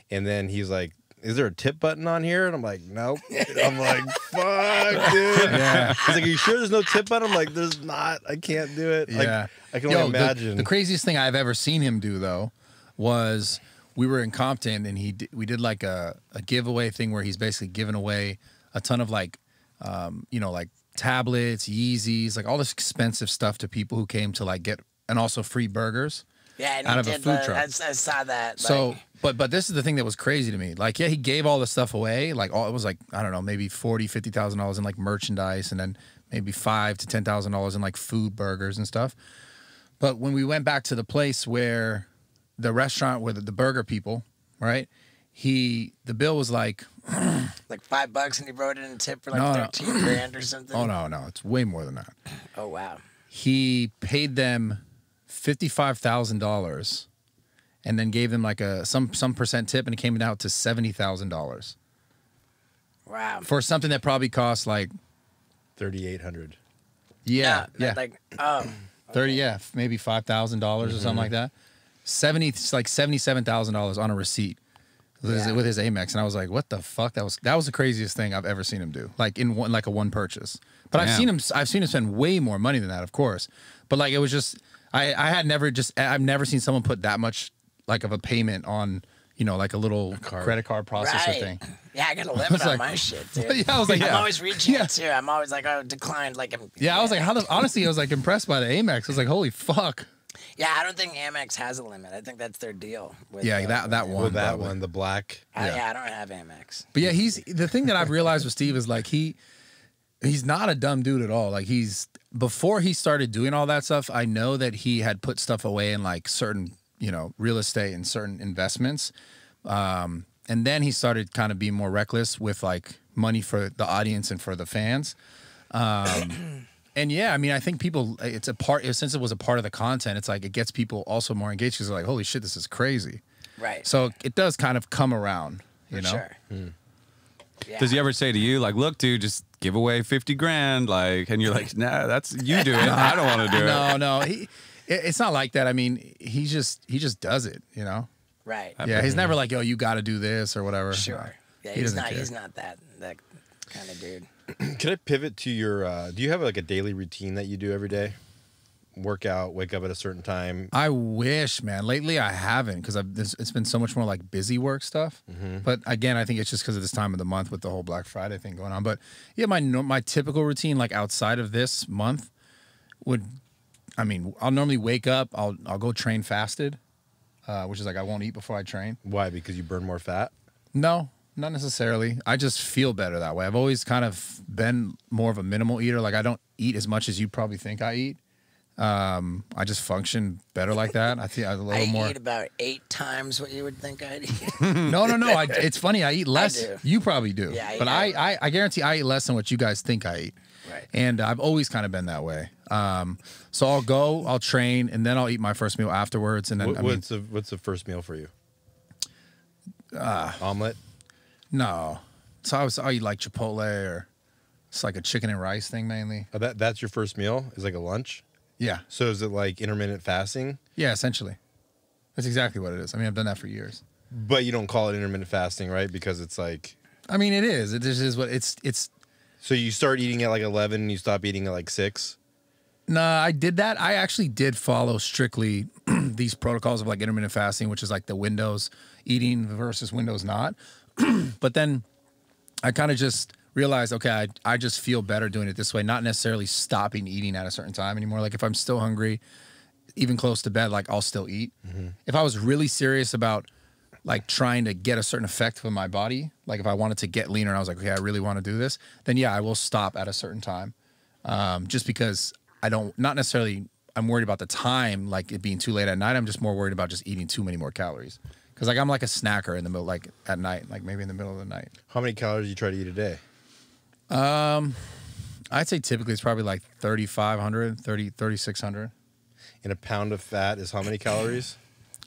And then he's like, is there a tip button on here? And I'm like, nope. I'm like, fuck, dude. Yeah. He's like, are you sure there's no tip button? I'm like, there's not. I can't do it. Like, Yeah. I can only imagine. The craziest thing I've ever seen him do, though, was we were in Compton, and we did like a giveaway thing where he's basically giving away a ton of like, like tablets, Yeezys, like all this expensive stuff to people who came to like get, and also free burgers. Yeah, and out he of a did food truck. I saw that. So, but this is the thing that was crazy to me. Like, yeah, he gave all the stuff away. Like, it was like, I don't know, maybe $50,000 in like merchandise, and then maybe $5,000 to $10,000 in like food, burgers and stuff. But when we went back to the place where the restaurant where the burger people, right? The bill was like like $5, and he wrote it in a tip for like No, no. 13 grand or something. oh no, it's way more than that. Oh wow. He paid them $55,000 and then gave them like some percent tip, and it came out to $70,000 Wow. for something that probably cost like $3,800. yeah. Like 30, yeah, maybe $5,000 or something like that. $77,000 on a receipt with his Amex, and I was like, "What the fuck?" That was the craziest thing I've ever seen him do, like in one purchase. But I've seen him spend way more money than that, of course. But like it was just, I've never seen someone put that much like of a payment on, like a little credit card processor thing. Yeah, I got a limit on my shit, dude. Yeah, I was like, I'm always reaching it too. I'm always like, oh, declined. Like, I was like, honestly, I was like impressed by the Amex. I was like, holy fuck. Yeah, I don't think Amex has a limit. I think that's their deal. With, Yeah, that one. Well, that probably. one, the black. Yeah, I don't have Amex. But yeah, the thing that I've realized with Steve is like he's not a dumb dude at all. Like before he started doing all that stuff, I know that he had put stuff away in like certain, real estate and certain investments. And then he started kind of being more reckless with like money for the audience and for the fans. And yeah, I mean, I think people, since it was a part of the content, it's like it gets people also more engaged because they're like, holy shit, this is crazy. Right. So it does kind of come around, you know? Sure. Yeah. Does he ever say to you, like, look, dude, just give away 50 grand? Like, and you're like, nah, that's you do it. I don't want to do it. No. It's not like that. I mean, he just does it, Right. Yeah, he's never like, yo, you got to do this or whatever. Sure. Yeah, He he's doesn't care. not that kind of dude. Can I pivot to your, do you have like a daily routine that you do every day? Work out, wake up at a certain time? I wish, man. Lately, I haven't because it's been so much more like busy work stuff. But again, I think it's just because of this time of the month with the whole Black Friday thing going on. But yeah, my typical routine, like outside of this month, I'll normally wake up, I'll go train fasted, which is like I won't eat before I train. Why? Because you burn more fat? No, not necessarily. I just feel better that way. I've always kind of been more of a minimal eater. Like I don't eat as much as you probably think I eat. I just function better like that. I think I eat about 8 times what you would think I'd eat. No. It's funny. I eat less. I do. You probably do. Yeah, but I guarantee I eat less than what you guys think I eat. Right. And I've always kind of been that way. So I'll train, and then I'll eat my first meal afterwards. And then What's the first meal for you? Omelet? No. So I'll eat like Chipotle, or it's like a chicken and rice thing mainly. Oh, that's your first meal? Is like a lunch? Yeah. So is it like intermittent fasting? Yeah, essentially. That's exactly what it is. I mean, I've done that for years. But you don't call it intermittent fasting, right? Because it's like... I mean, it is. It just is what it's... So you start eating at like 11 and you stop eating at like 6? No, I did that. I actually did follow strictly these protocols of like intermittent fasting, which is like the windows eating versus windows not. But then I kind of just realized, okay, I just feel better doing it this way, not necessarily stopping eating at a certain time anymore. Like if I'm still hungry, even close to bed, like I'll still eat. If I was really serious about like trying to get a certain effect with my body, like if I wanted to get leaner and I was like, okay, I really want to do this, then yeah, I will stop at a certain time. Just because not necessarily I'm worried about the time, like it being too late at night. I'm just more worried about just eating too many more calories. Because like I'm like a snacker in the middle, like at night, like maybe in the middle of the night. How many calories do you try to eat a day? I'd say typically it's probably like 3,500, 3,600. And a pound of fat is how many calories?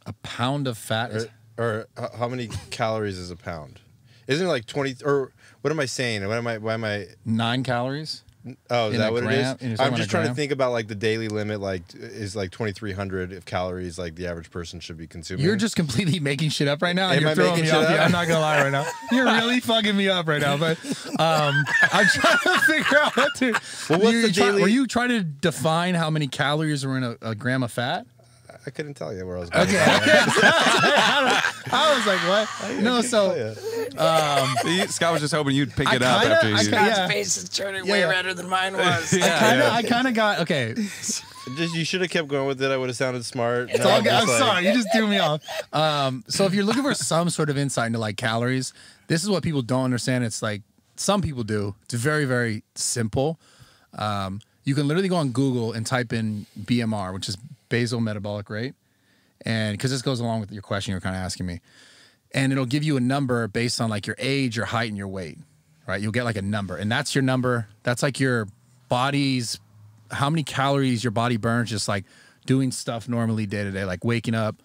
A pound of fat is... Or how many calories is a pound? Isn't it like 20? Or what am I saying? Why am I 9 calories? Oh, is that what it is? I'm just trying to gram? think about like the daily limit, like is like 2,300 of calories, like the average person should be consuming. You're just completely making shit up right now. And Am you're I throwing making me shit off. up? Yeah, I'm not gonna lie right now. You're really fucking me up right now. But I'm trying to figure out what to. Well, what's the daily? Were you trying to define how many calories were in a gram of fat? I couldn't tell you where I was going. Okay. I was like, what? No, so Scott was just hoping you'd pick it up kinda- after you. Scott's face is turning way redder than mine was. I kind of got okay. Just you should have kept going with it. I would have sounded smart. It's No, all good. just I'm like- sorry, you just threw me off. So if you're looking for some sort of insight into like calories, this is what people don't understand. It's like some people do. It's very, very simple. You can literally go on Google and type in BMR, which is basal metabolic rate, and because this goes along with your question you're kind of asking me, and it'll give you a number based on like your age, your height, and your weight. Right? You'll get like a number, and that's your number. That's like your body's how many calories your body burns just like doing stuff normally day to day, like waking up,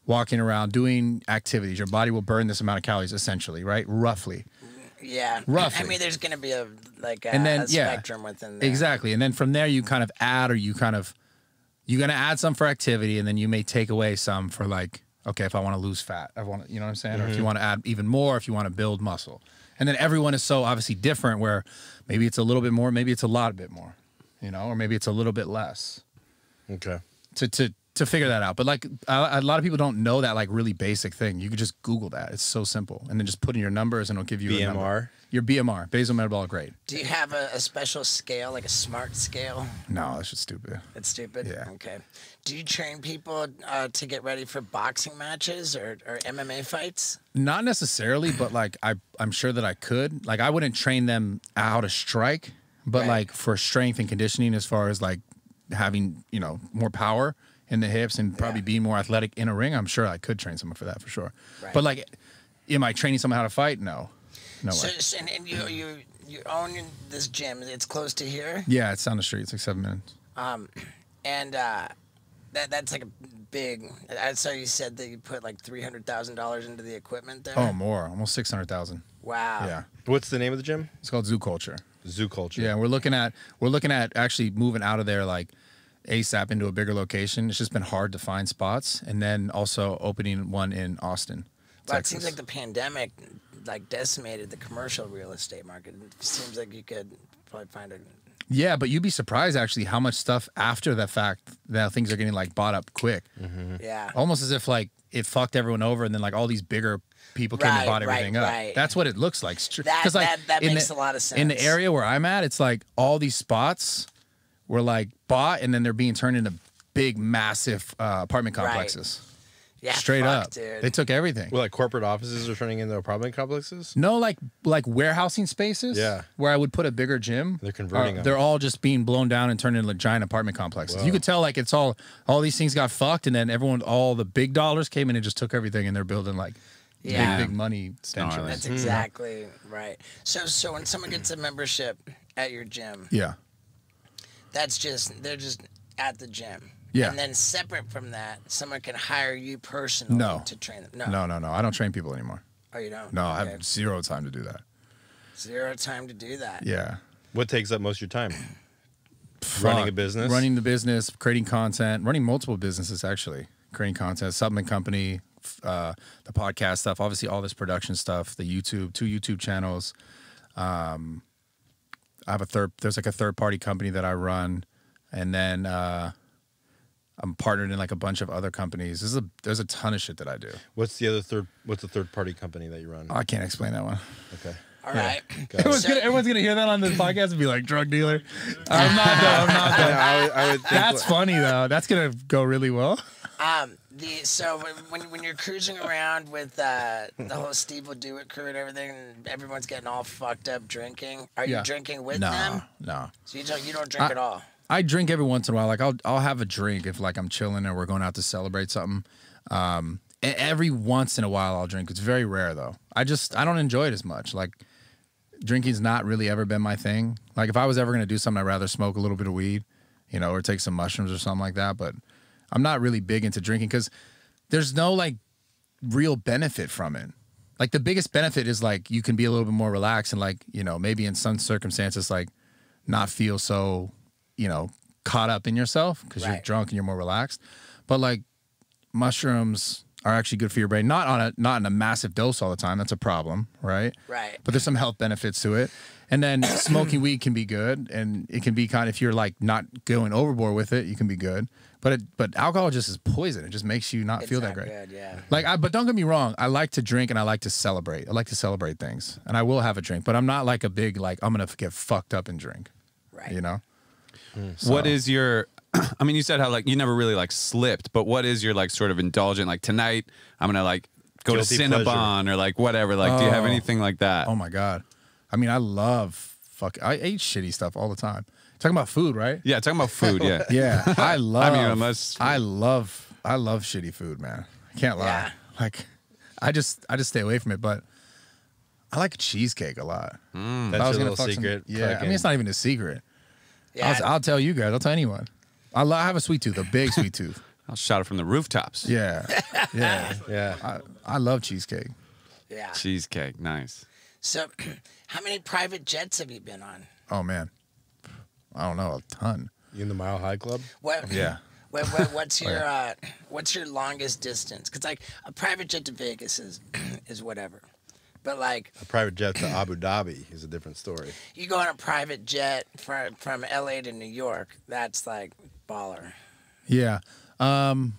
walking around, doing activities. Your body will burn this amount of calories essentially, right? Roughly. Yeah. Roughly. I mean, there's going to be a then, spectrum within there. Exactly. And then from there you kind of add, or you're going to add some for activity, and then you may take away some for like, okay, if I want to lose fat, you know what I'm saying? Or if you want to add even more, if you want to build muscle. And then everyone is so obviously different where maybe it's a little bit more, maybe it's a lot bit more, you know, or maybe it's a little bit less. Okay. To figure that out. But like a lot of people don't know that like really basic thing. You could just Google that. It's so simple. And then just put in your numbers and it'll give you a number. BMR? Your BMR, basal metabolic rate. Do you have a special scale, like a smart scale? No, that's just stupid. It's stupid? Yeah. Okay. Do you train people to get ready for boxing matches or MMA fights? Not necessarily, but like I'm sure that I could. Like I wouldn't train them how to strike, but Right. like for strength and conditioning as far as like having, you know, more power in the hips and probably being more athletic in a ring, I'm sure I could train someone for that for sure. Right. But like, am I training someone how to fight? No. No way. And you own this gym. It's close to here. Yeah, it's down the street. It's like 7 minutes. And that's like a big. I saw you said that you put like $300,000 into the equipment there. Oh, more. Almost 600,000. Wow. Yeah. What's the name of the gym? It's called Zoo Culture. Zoo Culture. Yeah, we're looking at actually moving out of there like ASAP into a bigger location. It's just been hard to find spots, and then also opening one in Austin, Well, it Texas. seems like the pandemic like decimated the commercial real estate market. It seems like you could probably find a. Yeah, but you'd be surprised actually how much stuff after the fact that things are getting like bought up quick. Yeah. Almost as if like it fucked everyone over, and then like all these bigger people came and Right, bought everything right, up. right. That's what it looks like. That- like that in makes a lot of In the sense. area where I'm at, it's like all these spots were like bought, and then they're being turned into big, massive apartment Right. complexes. Yeah. Straight fuck, up, dude. they took everything. Well, like corporate offices are turning into apartment complexes? No, like warehousing spaces. Yeah. where I would put a bigger gym. They're converting them. They're all just being blown down and turned into giant apartment complexes. You could tell like it's all these things got fucked, and then all the big dollars came in and just took everything, and they're building like Yeah. big money ventures. gnarly. That's exactly right. So when someone gets a membership at your gym, Yeah. they're just at the gym. Yeah. And then separate from that, someone can hire you personally No. to train them. No. I don't train people anymore. Oh, you don't? No, I Okay. have zero time to do that. Zero time to do that. Yeah. What takes up most of your time? Running a business? Running the business, creating content, running multiple businesses actually. Creating content, supplement company, the podcast stuff, obviously all this production stuff, the YouTube, 2 YouTube channels. I have there's like a third party company that I run, and then I'm partnered in like a bunch of other companies. There's a ton of shit that I do. What's the third party company that you run? I can't explain that one. Okay. All right. Everyone's gonna hear that on the podcast and be like, drug dealer. I'm not though. I would think That's funny though. That's gonna go really well. So when you're cruising around with the whole Steve Will Do It crew and everything, and everyone's getting all fucked up drinking, are you drinking with them? No. So you don't drink at all? I drink every once in a while. Like I'll have a drink if like I'm chilling or we're going out to celebrate something. Every once in a while I'll drink. It's very rare though. I don't enjoy it as much. Like drinking's not really ever been my thing. Like if I was ever gonna do something, I'd rather smoke a little bit of weed, you know, or take some mushrooms or something like that. But I'm not really big into drinking because there's no like real benefit from it. Like the biggest benefit is like you can be a little bit more relaxed and like, you know, maybe in some circumstances like not feel so, you know, caught up in yourself because you're drunk and you're more relaxed. But like mushrooms are actually good for your brain. Not in a massive dose all the time. That's a problem, right? Right. But there's some health benefits to it. And then smoking weed can be good, and it can be kind of, if you're like not going overboard with it, you can be good. But alcohol just is poison. It just makes you not feel that great. Good, yeah. Like but don't get me wrong, I like to drink and I like to celebrate. I like to celebrate things, and I will have a drink. But I'm not like a big like I'm gonna get fucked up and drink. Right. You know. So. What is your? I mean, you said how like you never really like slipped, but what is your like sort of indulgent? Like tonight, I'm gonna like go Guilty to Cinnabon or like whatever. Like, do you have anything like that? Oh my god. I mean, I ate shitty stuff all the time. Talking about food, right? Yeah, talking about food. Yeah. Yeah, I love. I mean, unless I love shitty food, man. I can't lie. Yeah. Like, I just stay away from it. But I like cheesecake a lot. That's your little secret. Yeah, I mean, it's not even a secret. Yeah. I'll tell you guys. I'll tell anyone. I have a sweet tooth, a big sweet tooth. I'll shout it from the rooftops. Yeah, yeah, Yeah. I love cheesecake. Yeah. Cheesecake, nice. So, how many private jets have you been on? Oh man, I don't know, a ton. You in the Mile High Club? What? Yeah. What's your what's your longest distance? Because like a private jet to Vegas is whatever, but like A private jet to Abu Dhabi is a different story. you go on a private jet from LA to New York, that's like baller. Yeah. Have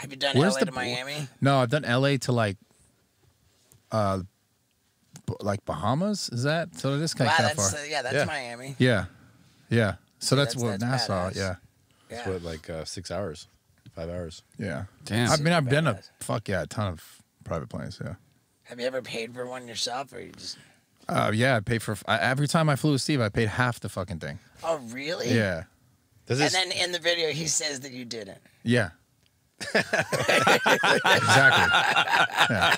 you done Where's LA the- to Miami? No, I've done LA to like Bahamas. Is that so? It is kind Wow, of that's far. that's Yeah. Miami. Yeah, yeah. So that's that's what Nassau. badass. Yeah, It's Yeah. what, like 6 hours, 5 hours. yeah. Damn. I've been a badass. a ton of private planes. Yeah. Have you ever paid for one yourself, or you just? Yeah. I paid for every time I flew with Steve. I paid half the fucking thing. Oh, really? Yeah, Does And this, then in the video, he says that you didn't. yeah. Exactly. Yeah.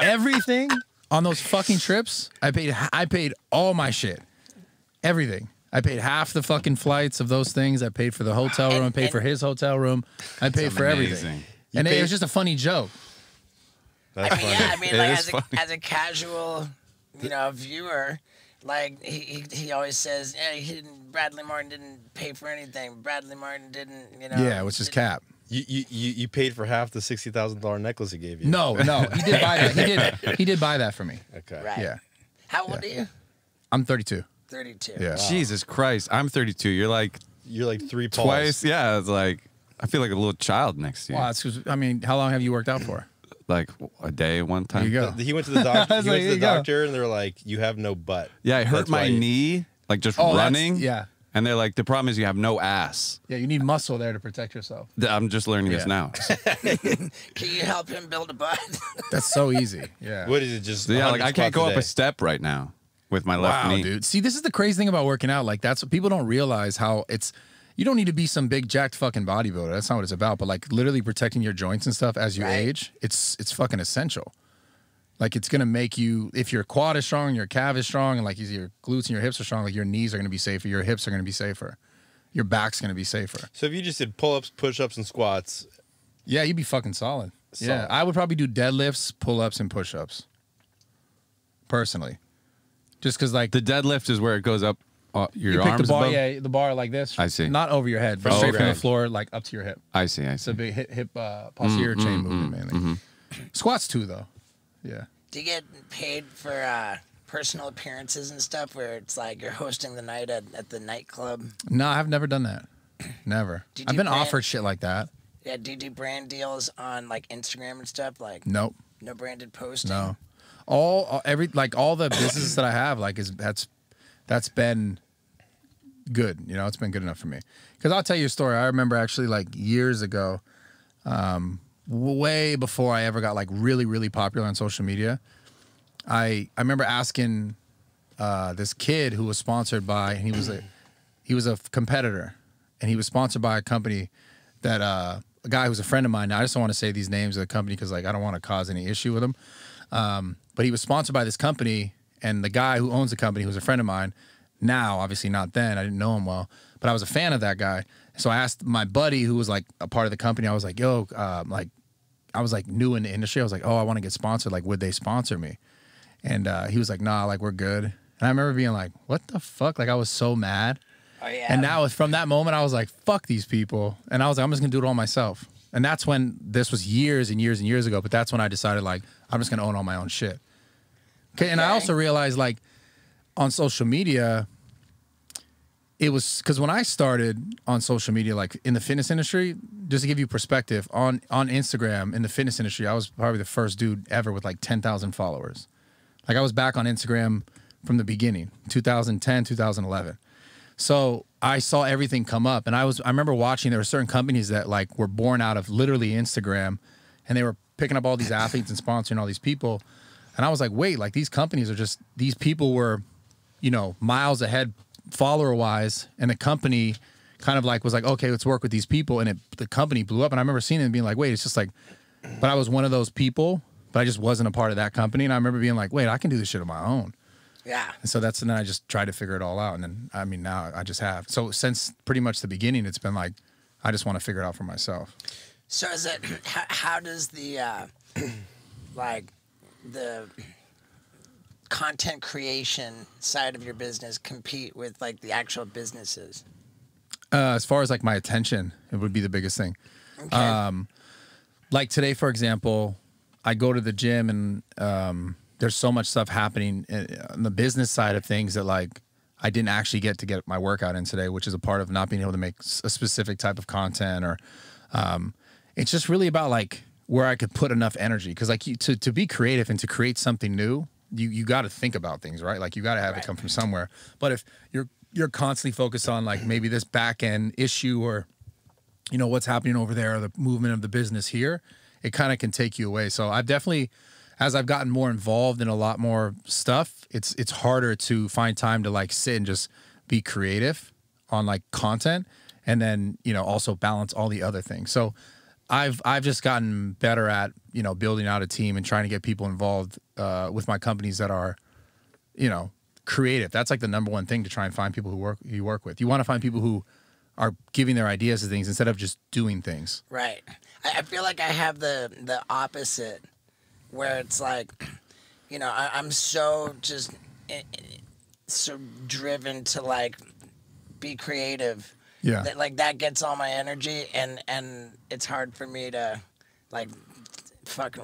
Everything on those fucking trips, I paid all my shit. Everything. I paid half the fucking flights of those things. I paid for the hotel room. I paid for his hotel room. I paid for everything. amazing. And it paid- was just a funny joke. that's I mean, funny. yeah, I mean, It like is funny. as a casual, viewer, like he always says, yeah, Bradley Martyn didn't pay for anything. Bradley Martyn didn't, Yeah, which is cap. You paid for half the $60,000 necklace he gave you. No, he did buy that. He did buy that for me. Okay. Right. Yeah. How old are you? I'm 32. 32. Yeah. Jesus Christ, I'm 32. You're like You're like 3 Pauls. twice. Yeah, it's like I feel like a little child next to you. Wow, it's 'cause, I mean, how long have you worked out for? Like a day, one time. There you go. He went to the doctor. I was He like, went to there the you go. doctor, and they're like, "You have no butt." Yeah, I hurt That's why my you- knee, like just Oh, that's- running. yeah. And they're like, the problem is you have no ass. Yeah, you need muscle there to protect yourself. I'm just learning this Yeah. now. Can you help him build a butt? That's so easy. Yeah. What is it? Just Yeah, 100 like I can't squats go up day? a step right now with my left Wow, knee. dude. See, this is the crazy thing about working out. Like, that's what people don't realize how it's. You don't need to be some big jacked fucking bodybuilder. That's not what it's about. But like, literally protecting your joints and stuff as you Right. age, it's fucking essential. Like, it's gonna make you, if your quad is strong, your calf is strong, and like your glutes and your hips are strong, like your knees are gonna be safer, your hips are gonna be safer, your back's gonna be safer. So if you just did pull-ups, push-ups, and squats, Yeah, you'd be fucking solid. Yeah, Solid. I would probably do deadlifts, pull-ups, and push-ups. Personally, just because like The deadlift is where it goes up your you pick arms the bar, above? yeah, the bar like this. I see. Not over your head, but From straight the from the ground. floor, like up to your hip. I see. It's a big hip posterior chain movement mainly. Squats too, though. Yeah. Do you get paid for personal appearances and stuff where it's like you're hosting the night at the nightclub? No, I've never done that. Never. Did I've you been brand- offered shit like that. Yeah, do you do brand deals on like Instagram and stuff? Like Nope. no branded posting? No. All the businesses that I have that's been good. You know, it's been good enough for me. Because I'll tell you a story. I remember actually like years ago, way before I ever got like really, really popular on social media, I remember asking this kid who was sponsored by, and he was he was a competitor, and he was sponsored by a company that a guy who's a friend of mine. Now, I just don't want to say these names of the company because like I don't want to cause any issue with him. But he was sponsored by this company, and the guy who owns the company, who's a friend of mine, now obviously not then. I didn't know him well, but I was a fan of that guy. So I asked my buddy who was like a part of the company. I was like, yo, like I was like new in the industry. I was like, oh, I want to get sponsored. Like, would they sponsor me? And he was like, nah, like we're good. And I remember being like, what the fuck? Like I was so mad. Oh, yeah. And now from that moment, I was like, fuck these people. And I was like, I'm just gonna do it all myself. And that's when, this was years and years and years ago, but that's when I decided like, I'm just gonna own all my own shit. Okay. And I also realized like on social media, it was because when I started on social media, like in the fitness industry, just to give you perspective, on Instagram in the fitness industry, I was probably the first dude ever with like 10,000 followers. Like I was back on Instagram from the beginning, 2010, 2011. So I saw everything come up, and I remember watching, there were certain companies that like were born out of literally Instagram, and they were picking up all these athletes and sponsoring all these people. And I was like, wait, like these companies are just, these people were, you know, miles ahead follower wise, and the company kind of like was like, okay, let's work with these people, and the company blew up. And I remember seeing it and being like, wait, it's just like, but I was one of those people, but I just wasn't a part of that company. And I remember being like, wait, I can do this shit on my own. Yeah. And so and then I just tried to figure it all out. And then, I mean, now I just have. So since pretty much the beginning, it's been like, I just want to figure it out for myself. So is it, how does the, like the content creation side of your business compete with like the actual businesses? As far as like my attention, it would be the biggest thing. Okay. Like today, for example, I go to the gym and there's so much stuff happening on the business side of things that like I didn't actually get to get my workout in today, which is a part of not being able to make a specific type of content, or it's just really about like where I could put enough energy. Because like to be creative and to create something new, you got to think about things, right? Like you got to have it come from somewhere. But if you're constantly focused on like maybe this back end issue, or you know what's happening over there, or the movement of the business here, it kind of can take you away. So I've definitely, as I've gotten more involved in a lot more stuff, it's harder to find time to like sit and just be creative on like content, and then, you know, also balance all the other things. So I've just gotten better at, you know, building out a team and trying to get people involved with my companies that are, you know, creative. That's like the number one thing, to try and find people you work with. You want to find people who are giving their ideas to things instead of just doing things. Right. I feel like I have the opposite, where it's like, you know, I'm so just so driven to like be creative. Yeah. That, like that gets all my energy, and it's hard for me to like fucking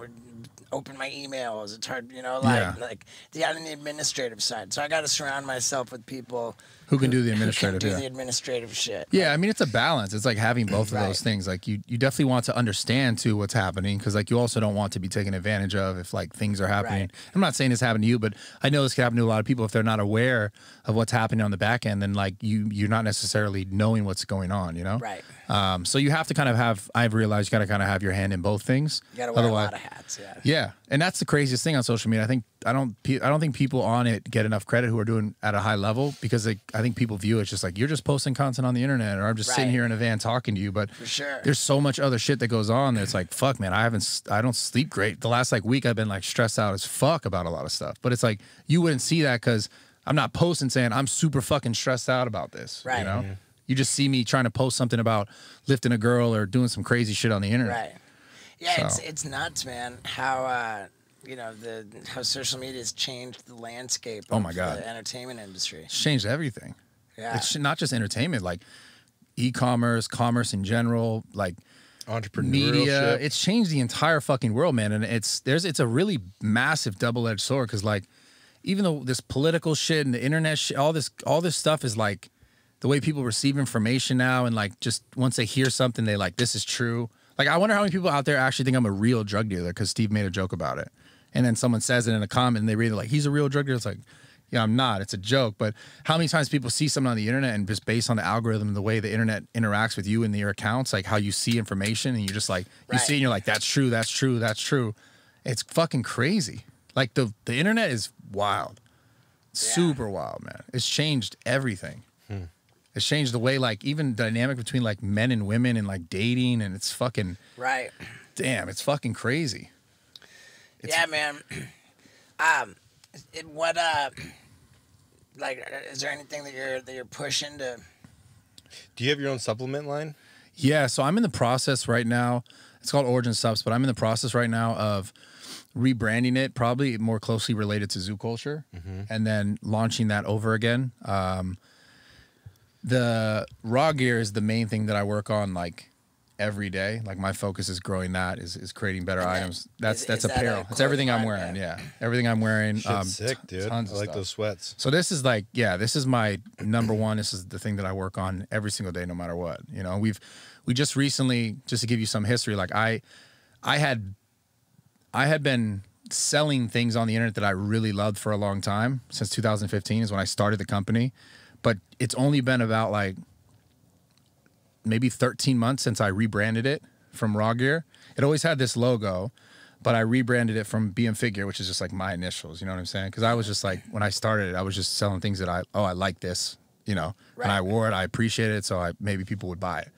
open my emails. It's hard, you know, like on the administrative side. So I got to surround myself with people who can do the administrative, who can do the administrative shit. Yeah, I mean, it's a balance. It's like having both of those things. Like you definitely want to understand too what's happening, because like you also don't want to be taken advantage of if like things are happening. I'm not saying this happened to you, but I know this could happen to a lot of people if they're not aware of what's happening on the back end. Then like you're not necessarily knowing what's going on, you know? Right. So you have to kind of have. I've realized you got to kind of have your hand in both things. You got to wear a lot of hats. Yeah. Yeah, and that's the craziest thing on social media. I don't think people on it get enough credit who are doing at a high level, because I think people view it just like, you're just posting content on the internet, or I'm just sitting here in a van talking to you. But for sure, there's so much other shit that goes on that's like, fuck, man, I don't sleep great. The last like week I've been like stressed out as fuck about a lot of stuff. But it's like you wouldn't see that because I'm not posting saying I'm super fucking stressed out about this. Right. You know, you just see me trying to post something about lifting a girl or doing some crazy shit on the internet. Right. Yeah, so it's nuts, man. How you know, how social media has changed the landscape of the entertainment industry. It's changed everything. Yeah. It's not just entertainment, like e-commerce, commerce in general, like entrepreneurial media. shit. It's changed the entire fucking world, man. And it's a really massive double-edged sword, because like even though this political shit and the internet shit, all this stuff is like the way people receive information now, and like just once they hear something, they like, this is true. Like I wonder how many people out there actually think I'm a real drug dealer because Steve made a joke about it. And then someone says it in a comment and they read it like, he's a real drug dealer. It's like, yeah, I'm not. It's a joke. But how many times people see something on the internet, and just based on the algorithm and the way the internet interacts with you and your accounts, like how you see information, and you just like, you see it and you're like, that's true, that's true, that's true. It's fucking crazy. Like the internet is wild. Super wild, man. It's changed everything. It's changed the way, like, even dynamic between like men and women and like dating, and it's fucking Right. damn, it's fucking crazy. Yeah, man. What like, is there anything that you're pushing to? Do you have your own supplement line? Yeah, so I'm in the process right now. It's called Origin Subs, but I'm in the process right now of rebranding it, probably more closely related to zoo culture, and then launching that over again. The raw gear is the main thing that I work on like every day. Like my focus is growing that, is creating better items. That's is that apparel. It's everything I'm wearing. Yeah, everything I'm wearing. Shit's sick, dude. I tons of like stuff. those sweats. So this is like, yeah, this is my number one. This is the thing that I work on every single day, no matter what. You know, we just recently, just to give you some history, like I had been selling things on the internet that I really loved for a long time. Since 2015 is when I started the company, but it's only been about like maybe 13 months since I rebranded it from Raw Gear. It always had this logo, but I rebranded it from BM Figure, which is just like my initials. You know what I'm saying? Because I was just like, when I started it, I was just selling things that I like this, you know, and I wore it, I appreciated it, so maybe people would buy it.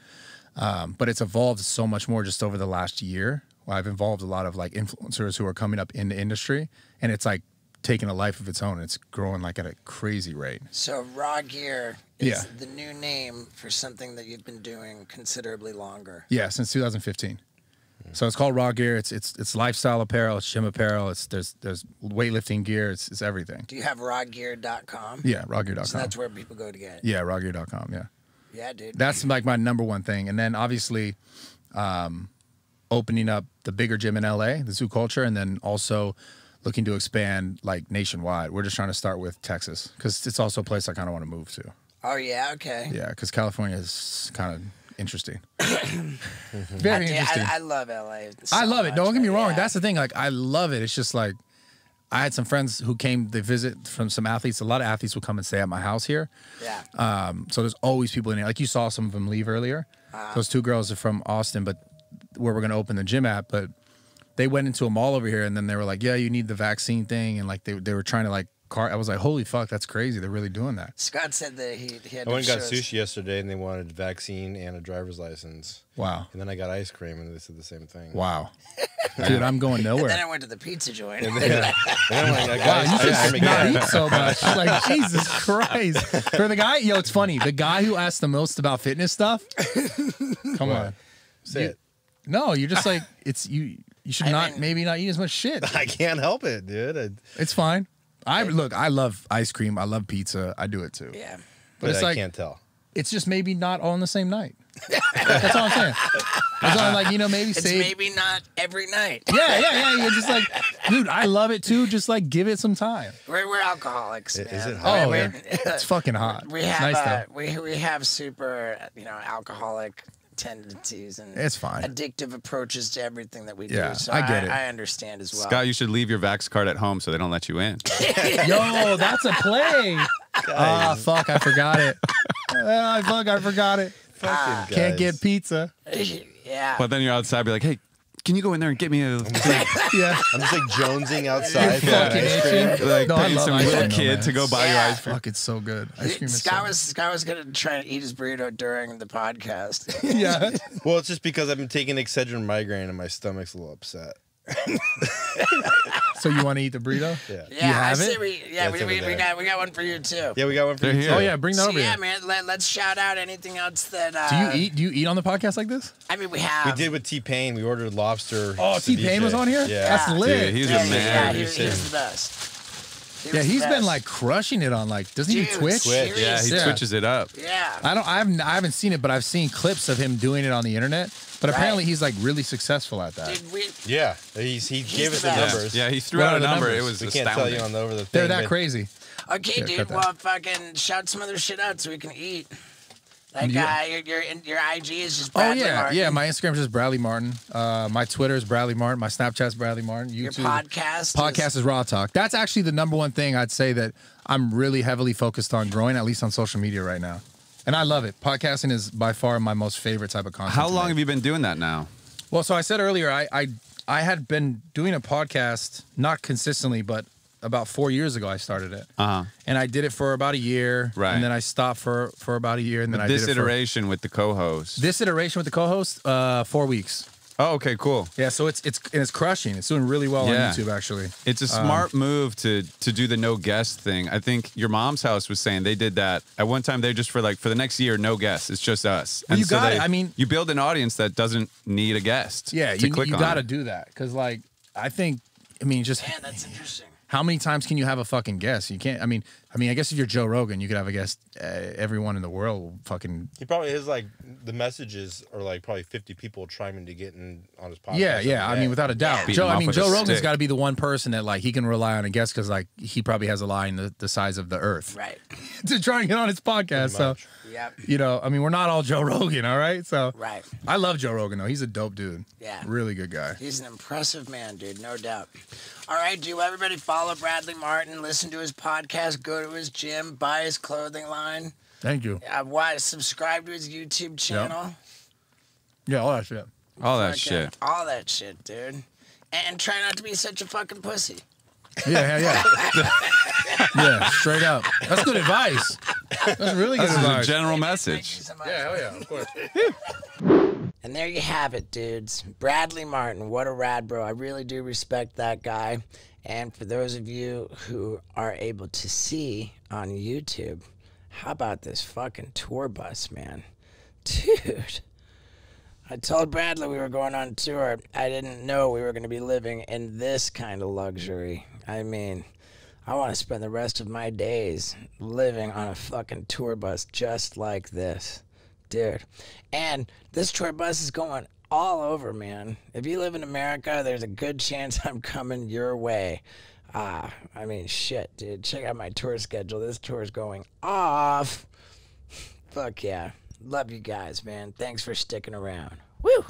But it's evolved so much more just over the last year. I've involved a lot of like influencers who are coming up in the industry, and it's like taking a life of its own. It's growing like at a crazy rate. So Raw Gear is the new name for something that you've been doing considerably longer. Yeah, since 2015. So it's called Raw Gear. It's lifestyle apparel. It's gym apparel. There's weightlifting gear. It's everything. Do you have rawgear.com? Yeah, rawgear.com. So that's where people go to get it. Yeah, rawgear.com. Yeah. Yeah, dude. That's like my number one thing. And then obviously opening up the bigger gym in LA, the Zoo Culture, and then also looking to expand like nationwide. We're just trying to start with Texas because it's also a place I kind of want to move to. Oh, yeah, okay. Yeah, because California is kind of interesting. Very interesting. I love LA. I love it. Don't get me wrong. Yeah. That's the thing. Like, I love it. It's just like, I had some friends who came, they visit from some athletes. A lot of athletes will come and stay at my house here. Yeah. So there's always people in here. Like you saw some of them leave earlier. Those two girls are from Austin, but where we're going to open the gym at. But they went into a mall over here and then they were like, yeah, you need the vaccine thing. And like, they were trying to like, I was like, holy fuck, that's crazy. They're really doing that. Scott said that he had I went and got show us- sushi yesterday, and they wanted a vaccine and a driver's license. Wow. And then I got ice cream, and they said the same thing. Wow. Dude, I'm going nowhere. Then I went to the pizza joint. And then I'm like, I Wow, got you ice should cream not again. eat so much. Like, Jesus Christ. For the guy, it's funny. The guy who asked the most about fitness stuff, come on. Say it. No, you're just like, you should maybe not eat as much shit. I can't help it, dude. It's fine. Look, I love ice cream. I love pizza. I do it too. Yeah. But it's I like, can't tell. it's just maybe not all on the same night. That's all I'm saying. That's all I'm like, maybe It's save. maybe not every night. Yeah. You're just like, dude, I love it too. Just like give it some time. We're alcoholics, man. Is it hot? Oh, yeah. It's fucking hot. We It's have nice though. we have super alcoholic tendencies and It's fine. addictive approaches to everything that we Yeah, do. So I get it. I understand as well. Scott, you should leave your Vax card at home so they don't let you in. Yo, that's a play. Ah, fuck, I forgot it. I forgot it. Fucking Can't guys. get pizza. Yeah. But then you're outside, be like, hey, can you go in there and get me a Yeah. I'm just like jonesing outside. You're fucking ice cream. itching. like No, I paying love some ice little cream, though, kid man. to go buy you Yeah. ice cream? Fuck, it's so good. Ice cream is Scott was gonna try to eat his burrito during the podcast. Yeah. Well, it's just because I've been taking Excedrin migraine and my stomach's a little upset. So you want to eat the burrito? Yeah. Yeah, have I it? say we That's over we there. got one for you too. Yeah, we got one for They're you here. too. Oh yeah, bring that So over yeah, here. man. Let's shout out anything else that. Do you eat on the podcast like this? I mean, we have. We did with T-Pain. We ordered lobster. Oh, T-Pain was on here? Yeah. That's lit. Dude, he's Yeah, a man. he's the best. Yeah, he's been like crushing it on like, doesn't he Dude, Twitch? Twitch. Yeah, he Yeah. switches it up. Yeah. I haven't seen it, but I've seen clips of him doing it on the internet. But apparently he's like really successful at that. Dude, Yeah, he gave us the the best. numbers. Yeah, he threw What out are a the number. numbers? It was We can't astounding. tell you over the thing. They're that but crazy. okay, Yeah, dude. cut that. Well, fucking shout some other shit out so we can eat. Like your IG is just Bradley Martyn. Yeah. My Instagram is just Bradley Martyn. My Twitter is Bradley Martyn. My Snapchat's Bradley Martyn. Your YouTube. podcast. Is Raw Talk. That's actually the number one thing I'd say that I'm really heavily focused on growing, at least on social media right now. And I love it. Podcasting is by far my most favorite type of content. How to long make. have you been doing that now? Well, so I said earlier, I had been doing a podcast, not consistently, but about 4 years ago I started it. Uh-huh. And I did it for about a year. Right. And then I stopped for about a year. And then I did This it iteration with the co-host. This iteration with the co-host, 4 weeks. Oh, okay, cool. Yeah, so it's crushing. It's doing really well on YouTube, actually. It's a smart move to do the no guest thing. I think your mom's house was saying they did that at one time. They just for the next year, no guests. It's just us. Well, you got it. I mean, you build an audience that doesn't need a guest. Yeah, to you click on got to it. do that because, like, I think, I mean, just Man, that's interesting. how many times can you have a fucking guest? You can't. I mean, I guess if you're Joe Rogan, you could have a guest. Everyone in the world will fucking. He probably is like the messages are like probably 50 people trying to get in on his podcast. Yeah. I mean, without a doubt, Beat Joe. him I up mean, with a Joe Rogan's stick. got to be the one person that like he can rely on a guest because like he probably has a line the size of the earth, Right. to try and get on his podcast. So, much. Yep. you know, I mean, we're not all Joe Rogan, all right? So, Right. I love Joe Rogan though. He's a dope dude. Yeah. Really good guy. He's an impressive man, dude, no doubt. All right, do everybody follow Bradley Martyn, listen to his podcast, go to his gym, buy his clothing line, Thank you. subscribe to his YouTube channel. Yeah, all that shit. All that Fucking- shit. All that shit, dude. And try not to be such a fucking pussy. Yeah. Yeah, straight up. That's good advice. That's really good This is a advice. general Thank you message. so much. Hell yeah, of course. And there you have it, dudes. Bradley Martyn, what a rad bro. I really do respect that guy. And for those of you who are able to see on YouTube, how about this fucking tour bus, man? Dude, I told Bradley we were going on tour. I didn't know we were going to be living in this kind of luxury. I mean, I want to spend the rest of my days living on a fucking tour bus just like this. Dude. And this tour bus is going all over, man. If you live in America, there's a good chance I'm coming your way. I mean, shit, dude. Check out my tour schedule. This tour is going off. Fuck yeah. Love you guys, man. Thanks for sticking around. Woo!